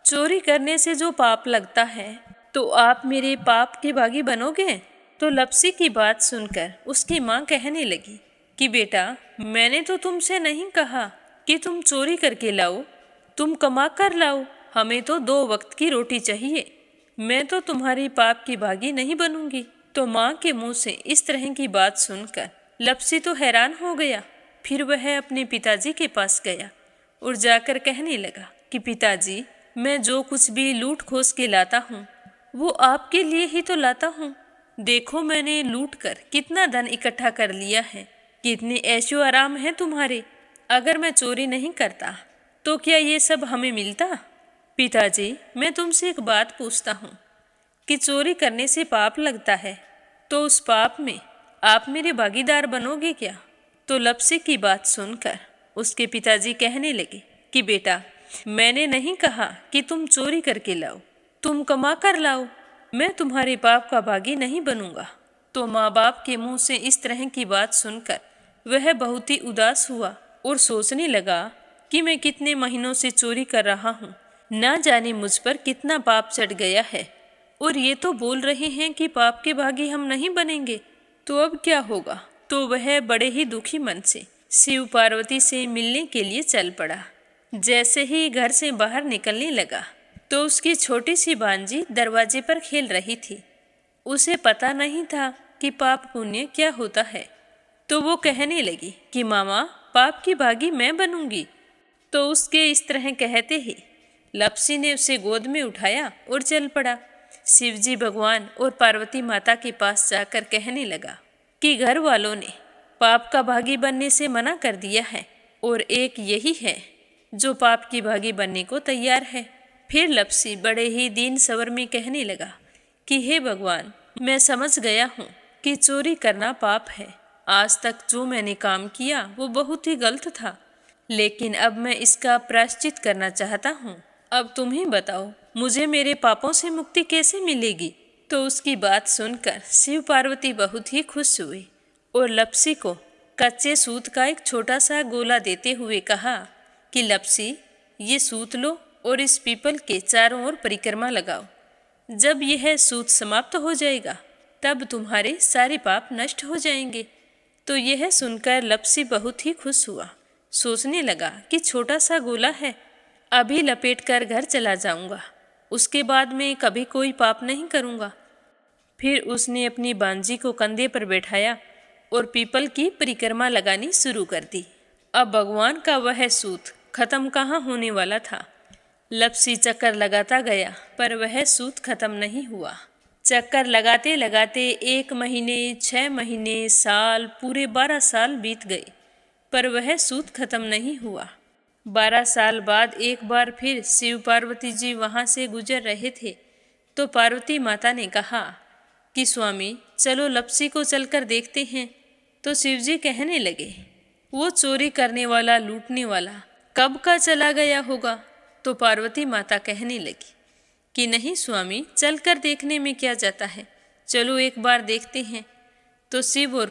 चोरी करने से जो पाप लगता है, तो आप मेरे पाप के भागी बनोगे? तो लप्सी की बात सुनकर उसकी माँ कहने लगी कि बेटा, मैंने तो तुमसे नहीं कहा कि तुम चोरी करके लाओ, तुम कमा कर लाओ, हमें तो 2 वक्त की रोटी चाहिए, मैं तो तुम्हारी पाप की भागी नहीं बनूंगी। तो माँ के मुंह से इस तरह की बात सुनकर लप्सी तो हैरान हो गया। फिर वह अपने पिताजी के पास गया और जाकर कहने लगा कि पिताजी, मैं जो कुछ भी लूट खोस के लाता हूँ वो आपके लिए ही तो लाता हूँ। देखो मैंने लूट कर कितना धन इकट्ठा कर लिया है, कितने ऐशो आराम है तुम्हारे। अगर मैं चोरी नहीं करता तो क्या ये सब हमें मिलता? पिताजी, मैं तुमसे एक बात पूछता हूँ कि चोरी करने से पाप लगता है, तो उस पाप में आप मेरे भागीदार बनोगे क्या? तो लप्सी की बात सुनकर उसके पिताजी कहने लगे कि बेटा, मैंने नहीं कहा कि तुम चोरी करके लाओ, तुम कमा कर लाओ, मैं तुम्हारे पाप का भागी नहीं बनूंगा। तो माँ बाप के मुंह से इस तरह की बात सुनकर वह बहुत ही उदास हुआ और सोचने लगा कि मैं कितने महीनों से चोरी कर रहा हूँ, ना जाने मुझ पर कितना पाप चढ़ गया है, और ये तो बोल रहे हैं कि पाप के भागी हम नहीं बनेंगे, तो अब क्या होगा? तो वह बड़े ही दुखी मन से शिव पार्वती से मिलने के लिए चल पड़ा। जैसे ही घर से बाहर निकलने लगा तो उसकी छोटी सी भांजी दरवाजे पर खेल रही थी। उसे पता नहीं था कि पाप पुण्य क्या होता है, तो वो कहने लगी कि मामा, पाप की भागी मैं बनूंगी। तो उसके इस तरह कहते ही लप्सी ने उसे गोद में उठाया और चल पड़ा। शिवजी भगवान और पार्वती माता के पास जाकर कहने लगा कि घर वालों ने पाप का भागी बनने से मना कर दिया है और एक यही है जो पाप की भागी बनने को तैयार है। फिर लप्सी बड़े ही दीन स्वर में कहने लगा कि हे भगवान, मैं समझ गया हूँ कि चोरी करना पाप है। आज तक जो मैंने काम किया वो बहुत ही गलत था, लेकिन अब मैं इसका प्रायश्चित करना चाहता हूँ। अब तुम ही बताओ, मुझे मेरे पापों से मुक्ति कैसे मिलेगी? तो उसकी बात सुनकर शिव पार्वती बहुत ही खुश हुए और लप्सी को कच्चे सूत का एक छोटा सा गोला देते हुए कहा कि लप्सी, ये सूत लो और इस पीपल के चारों ओर परिक्रमा लगाओ। जब यह सूत समाप्त हो जाएगा तब तुम्हारे सारे पाप नष्ट हो जाएंगे। तो यह सुनकर लप्सी बहुत ही खुश हुआ। सोचने लगा कि छोटा सा गोला है, अभी लपेट कर घर चला जाऊंगा, उसके बाद में कभी कोई पाप नहीं करूंगा। फिर उसने अपनी बांजी को कंधे पर बैठाया और पीपल की परिक्रमा लगानी शुरू कर दी। अब भगवान का वह सूत खत्म कहाँ होने वाला था। लप्सी चक्कर लगाता गया पर वह सूत खत्म नहीं हुआ। चक्कर लगाते लगाते 1 महीने, 6 महीने, साल, पूरे 12 साल बीत गए, पर वह सूत खत्म नहीं हुआ। 12 साल बाद एक बार फिर शिव पार्वती जी वहाँ से गुजर रहे थे, तो पार्वती माता ने कहा कि स्वामी, चलो लप्सी को चलकर देखते हैं। तो शिवजी कहने लगे, वो चोरी करने वाला, लूटने वाला कब का चला गया होगा? तो पार्वती माता कहने लगी कि नहीं स्वामी, चलकर देखने में क्या जाता है, चलो एक बार देखते हैं। तो शिव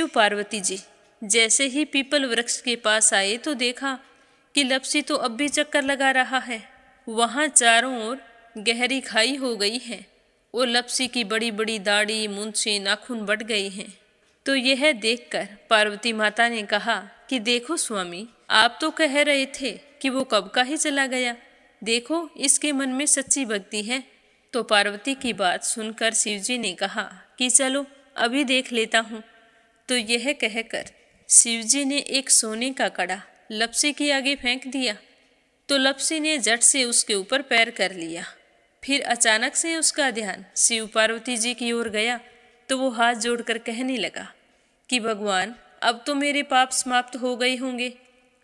पार्वती जी जैसे ही पीपल वृक्ष के पास आए तो देखा कि लप्सी तो अब भी चक्कर लगा रहा है। वहाँ चारों ओर गहरी खाई हो गई है और लपसी की बड़ी बड़ी दाढ़ी, मूंछें, नाखून बढ़ गए हैं। तो यह देखकर पार्वती माता ने कहा कि देखो स्वामी, आप तो कह रहे थे कि वो कब का ही चला गया, देखो इसके मन में सच्ची भक्ति है। तो पार्वती की बात सुनकर शिवजी ने कहा कि चलो अभी देख लेता हूँ। तो यह कहकर शिवजी ने एक सोने का कड़ा लपसी के आगे फेंक दिया। तो लपसी ने झट से उसके ऊपर पैर कर लिया। फिर अचानक से उसका ध्यान शिव पार्वती जी की ओर गया। तो वो हाथ जोड़कर कहने लगा कि भगवान, अब तो मेरे पाप समाप्त हो गए होंगे,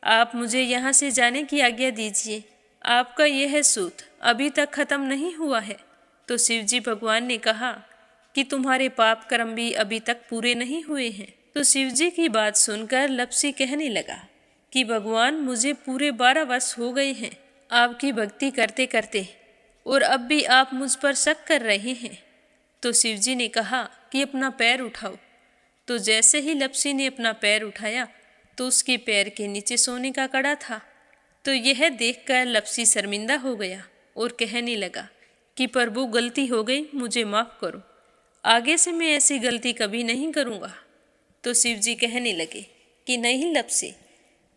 आप मुझे यहाँ से जाने की आज्ञा दीजिए। आपका यह सूत अभी तक खत्म नहीं हुआ है। तो शिवजी भगवान ने कहा कि तुम्हारे पाप कर्म भी अभी तक पूरे नहीं हुए हैं। तो शिवजी की बात सुनकर लपसी कहने लगा कि भगवान, मुझे पूरे 12 वर्ष हो गए हैं आपकी भक्ति करते करते, और अब भी आप मुझ पर शक कर रहे हैं। तो शिवजी ने कहा कि अपना पैर उठाओ। तो जैसे ही लपसी ने अपना पैर उठाया तो उसके पैर के नीचे सोने का कड़ा था। तो यह देखकर लपसी शर्मिंदा हो गया और कहने लगा कि प्रभु, गलती हो गई, मुझे माफ़ करो, आगे से मैं ऐसी गलती कभी नहीं करूँगा। तो शिवजी कहने लगे कि नहीं लपसी,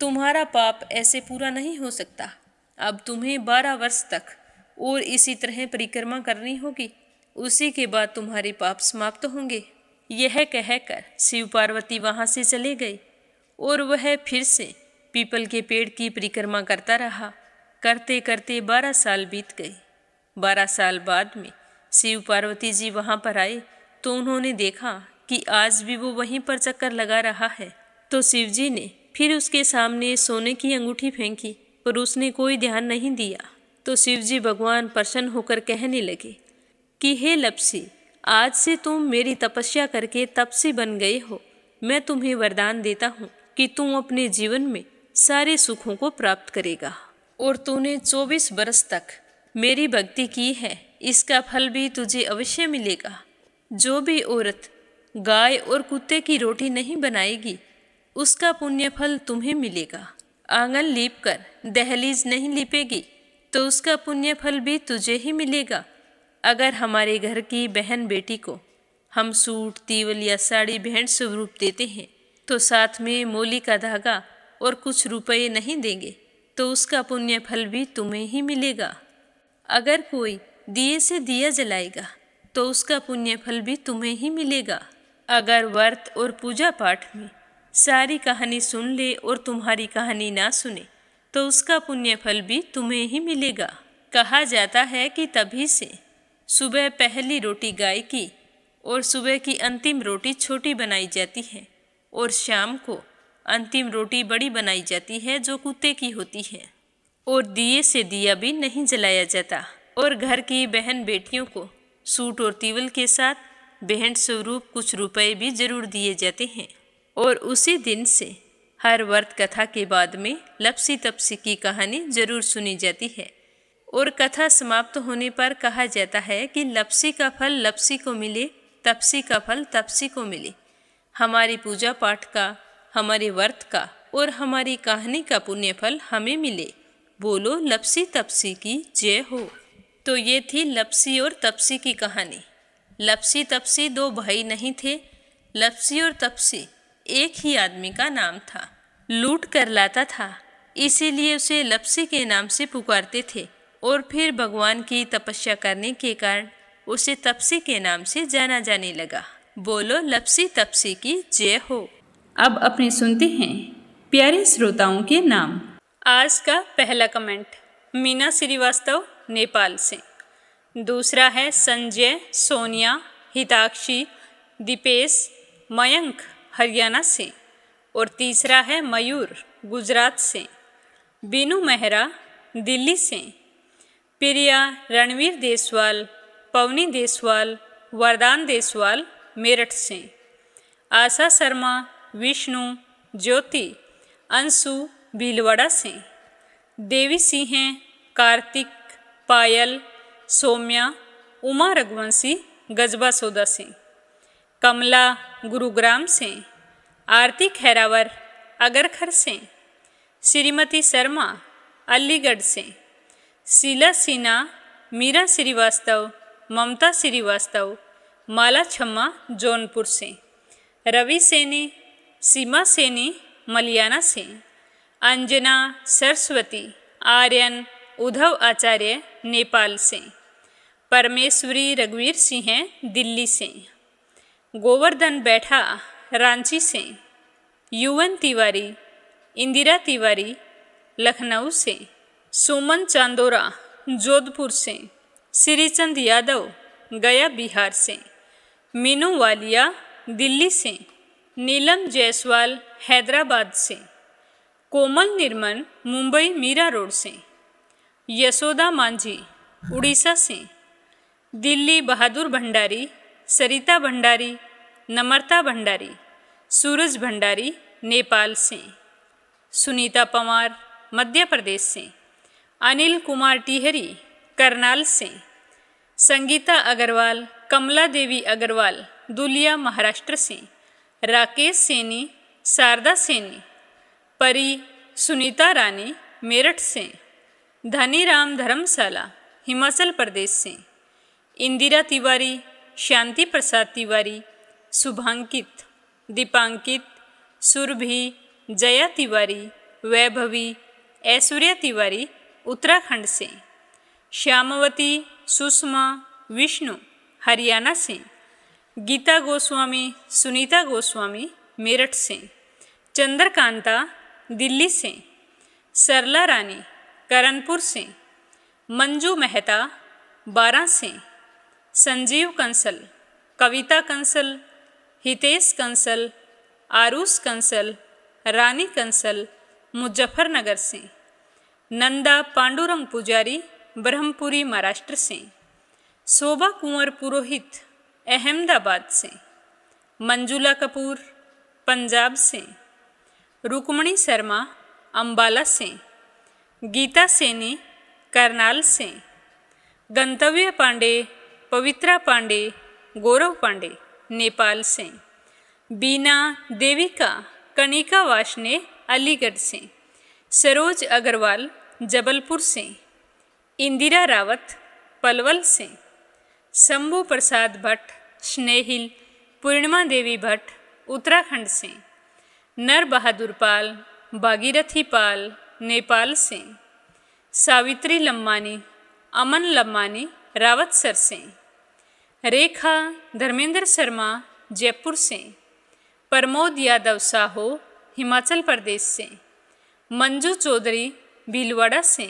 तुम्हारा पाप ऐसे पूरा नहीं हो सकता। अब तुम्हें 12 वर्ष तक और इसी तरह परिक्रमा करनी होगी, उसी के बाद तुम्हारे पाप समाप्त होंगे। यह कहकर शिव पार्वती वहाँ से चले गए और वह फिर से पीपल के पेड़ की परिक्रमा करता रहा। करते करते 12 साल बीत गए। 12 साल बाद में शिव पार्वती जी वहाँ पर आए तो उन्होंने देखा कि आज भी वो वहीं पर चक्कर लगा रहा है। तो शिवजी ने फिर उसके सामने सोने की अंगूठी फेंकी, पर उसने कोई ध्यान नहीं दिया। तो शिवजी भगवान प्रसन्न होकर कहने लगे कि हे लपसी, आज से तुम मेरी तपस्या करके तपसी बन गए हो। मैं तुम्हें वरदान देता हूँ कि तुम अपने जीवन में सारे सुखों को प्राप्त करेगा। और तूने 24 बरस तक मेरी भक्ति की है, इसका फल भी तुझे अवश्य मिलेगा। जो भी औरत गाय और कुत्ते की रोटी नहीं बनाएगी, उसका पुण्य फल तुम्हें मिलेगा। आंगन लीप कर दहलीज नहीं लीपेगी, तो उसका पुण्य फल भी तुझे ही मिलेगा। अगर हमारे घर की बहन बेटी को हम सूट, तीवल या साड़ी भेंट स्वरूप देते हैं, तो साथ में मोली का धागा और कुछ रुपये नहीं देंगे, तो उसका पुण्य फल भी तुम्हें ही मिलेगा। अगर कोई दिए से दिया जलाएगा, तो उसका पुण्य फल भी तुम्हें ही मिलेगा। अगर व्रत और पूजा पाठ में सारी कहानी सुन ले और तुम्हारी कहानी ना सुने, तो उसका पुण्य फल भी तुम्हें ही मिलेगा। कहा जाता है कि तभी से सुबह पहली रोटी गाय की और सुबह की अंतिम रोटी छोटी बनाई जाती है, और शाम को अंतिम रोटी बड़ी बनाई जाती है जो कुत्ते की होती है। और दिए से दिया भी नहीं जलाया जाता। और घर की बहन बेटियों को सूट और तीवल के साथ भेंट स्वरूप कुछ रुपए भी जरूर दिए जाते हैं। और उसी दिन से हर व्रत कथा के बाद में लपसी तपसी की कहानी जरूर सुनी जाती है। और कथा समाप्त होने पर कहा जाता है कि लपसी का फल लपसी को मिले, तपसी का फल तपसी को मिले। हमारी पूजा पाठ का, हमारे व्रत का और हमारी कहानी का पुण्य फल हमें मिले। बोलो लपसी तपसी की जय हो। तो ये थी लपसी और तपसी की कहानी। लपसी तपसी 2 भाई नहीं थे। लपसी और तपसी एक ही आदमी का नाम था। लूट कर लाता था, इसीलिए उसे लपसी के नाम से पुकारते थे। और फिर भगवान की तपस्या करने के कारण उसे तपसी के नाम से जाना जाने लगा। बोलो लपसी तपसी की जय हो। अब अपने सुनते हैं प्यारे श्रोताओं के नाम। आज का पहला कमेंट मीना श्रीवास्तव नेपाल से। दूसरा है संजय, सोनिया, हिताक्षी, दीपेश, मयंक हरियाणा से। और तीसरा है मयूर गुजरात से। बीनू मेहरा दिल्ली से। प्रिया रणवीर देसवाल, पवनी देसवाल, वरदान देसवाल मेरठ से। आशा शर्मा, विष्णु, ज्योति, अंशु भीलवाड़ा से। देवी सिंह, कार्तिक, पायल, सौम्या, उमा रघुवंशी गजबा सौदा से। कमला गुरुग्राम से। आरती खैरावर अगरखर से। श्रीमती शर्मा अलीगढ़ से। शीला सिन्हा मीरा श्रीवास्तव, ममता श्रीवास्तव, माला छम्मा जौनपुर से, रवि सैनी, सीमा सैनी मलियाना से, अंजना सरस्वती, आर्यन उद्धव आचार्य नेपाल से, परमेश्वरी रघुवीर सिंह दिल्ली से, गोवर्धन बैठा रांची से, युवन तिवारी, इंदिरा तिवारी लखनऊ से, सुमन चांदोरा जोधपुर से, श्रीचंद यादव गया बिहार से, मीनू वालिया दिल्ली से, नीलम जायसवाल हैदराबाद से, कोमल निर्मल मुंबई मीरा रोड से, यशोदा मांझी उड़ीसा से, दिल्ली बहादुर भंडारी, सरिता भंडारी, नम्रता भंडारी, सूरज भंडारी नेपाल से, सुनीता पवार मध्य प्रदेश से, अनिल कुमार टिहरी करनाल से, संगीता अग्रवाल, कमला देवी अग्रवाल दुलिया महाराष्ट्र से, राकेश सैनी, शारदा सैनी, परी सुनीता रानी मेरठ से, धनीराम धर्मशाला हिमाचल प्रदेश से, इंदिरा तिवारी, शांति प्रसाद तिवारी, शुभांकित, दीपांकित, सुरभि, जया तिवारी, वैभवी, ऐश्वर्या तिवारी उत्तराखंड से, श्यामवती, सुषमा, विष्णु हरियाणा से, गीता गोस्वामी, सुनीता गोस्वामी मेरठ से, चंद्रकांता दिल्ली से, सरला रानी करणपुर से, मंजू मेहता बारां से, संजीव कंसल, कविता कंसल, हितेश कंसल, आरुष कंसल, रानी कंसल मुजफ्फरनगर से, नंदा पांडुरंग पुजारी ब्रह्मपुरी महाराष्ट्र से, शोभा कुंवर पुरोहित अहमदाबाद से, मंजुला कपूर पंजाब से, रुक्मणी शर्मा अंबाला से, गीता सैनी करनाल से, गंतव्य पांडे, पवित्रा पांडे, गौरव पांडे नेपाल से, बीना देविका कनिका वाशने अलीगढ़ से, सरोज अग्रवाल जबलपुर से, इंदिरा रावत पलवल से, शंभू प्रसाद भट्ट स्नेहिल, पूर्णिमा देवी भट्ट उत्तराखंड से, नर बहादुर पाल, भागीरथी पाल नेपाल से, सावित्री लम्मानी, अमन लम्मानी रावतसर से, रेखा धर्मेंद्र शर्मा जयपुर से, प्रमोद यादव साहो हिमाचल प्रदेश से, मंजू चौधरी भीलवाड़ा से,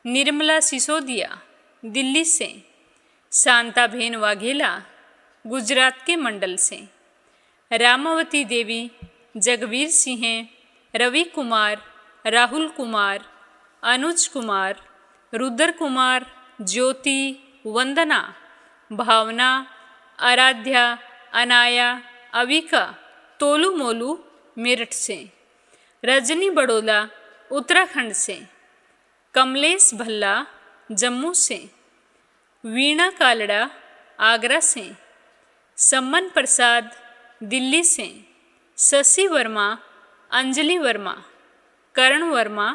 निर्मला सिसोदिया दिल्ली से, शांताबेन वाघेला गुजरात के मंडल से, रामावती देवी, जगवीर सिंह, रवि कुमार, राहुल कुमार, अनुज कुमार, रुद्र कुमार, ज्योति, वंदना, भावना, आराध्या, अनाया, अविका तोलू मोलू मेरठ से, रजनी बड़ोला उत्तराखंड से, कमलेश भल्ला जम्मू से, वीणा कालड़ा आगरा से, सम्मन प्रसाद दिल्ली से, शशि वर्मा, अंजलि वर्मा, करण वर्मा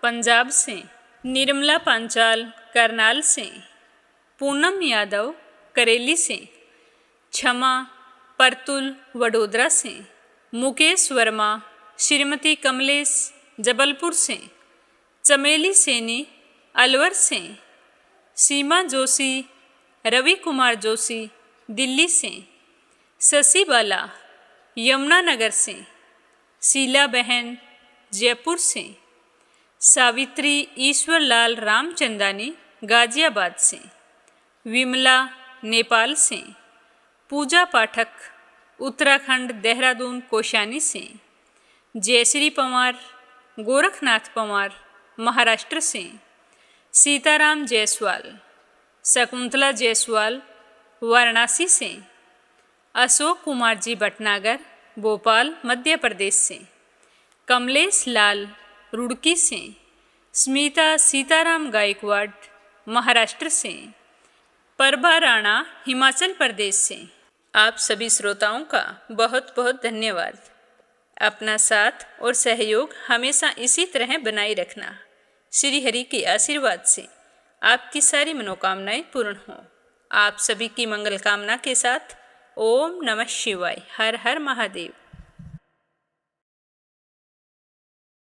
पंजाब से, निर्मला पांचाल करनाल से, पूनम यादव करेली से, क्षमा परतुल वडोदरा से, मुकेश वर्मा, श्रीमती कमलेश जबलपुर से, चमेली सैनी अलवर से, सीमा जोशी, रवि कुमार जोशी दिल्ली से, शशि बाला यमुनानगर से, शीला बहन जयपुर से, सावित्री ईश्वरलाल रामचंदानी गाजियाबाद से, विमला नेपाल से, पूजा पाठक उत्तराखंड देहरादून कोशानी से, जयश्री पवार गोरखनाथ पवार महाराष्ट्र से, सीताराम जायसवाल, शकुंतला जायसवाल वाराणसी से, अशोक कुमार जी भटनागर भोपाल मध्य प्रदेश से, कमलेश लाल रुड़की से, स्मिता सीताराम गायकवाड़ महाराष्ट्र से, प्रभा राणा हिमाचल प्रदेश से। आप सभी श्रोताओं का बहुत बहुत धन्यवाद। अपना साथ और सहयोग हमेशा इसी तरह बनाए रखना। श्री हरि के आशीर्वाद से आपकी सारी मनोकामनाएं पूर्ण हों। आप सभी की मंगल कामना के साथ ओम नमः शिवाय। हर हर महादेव।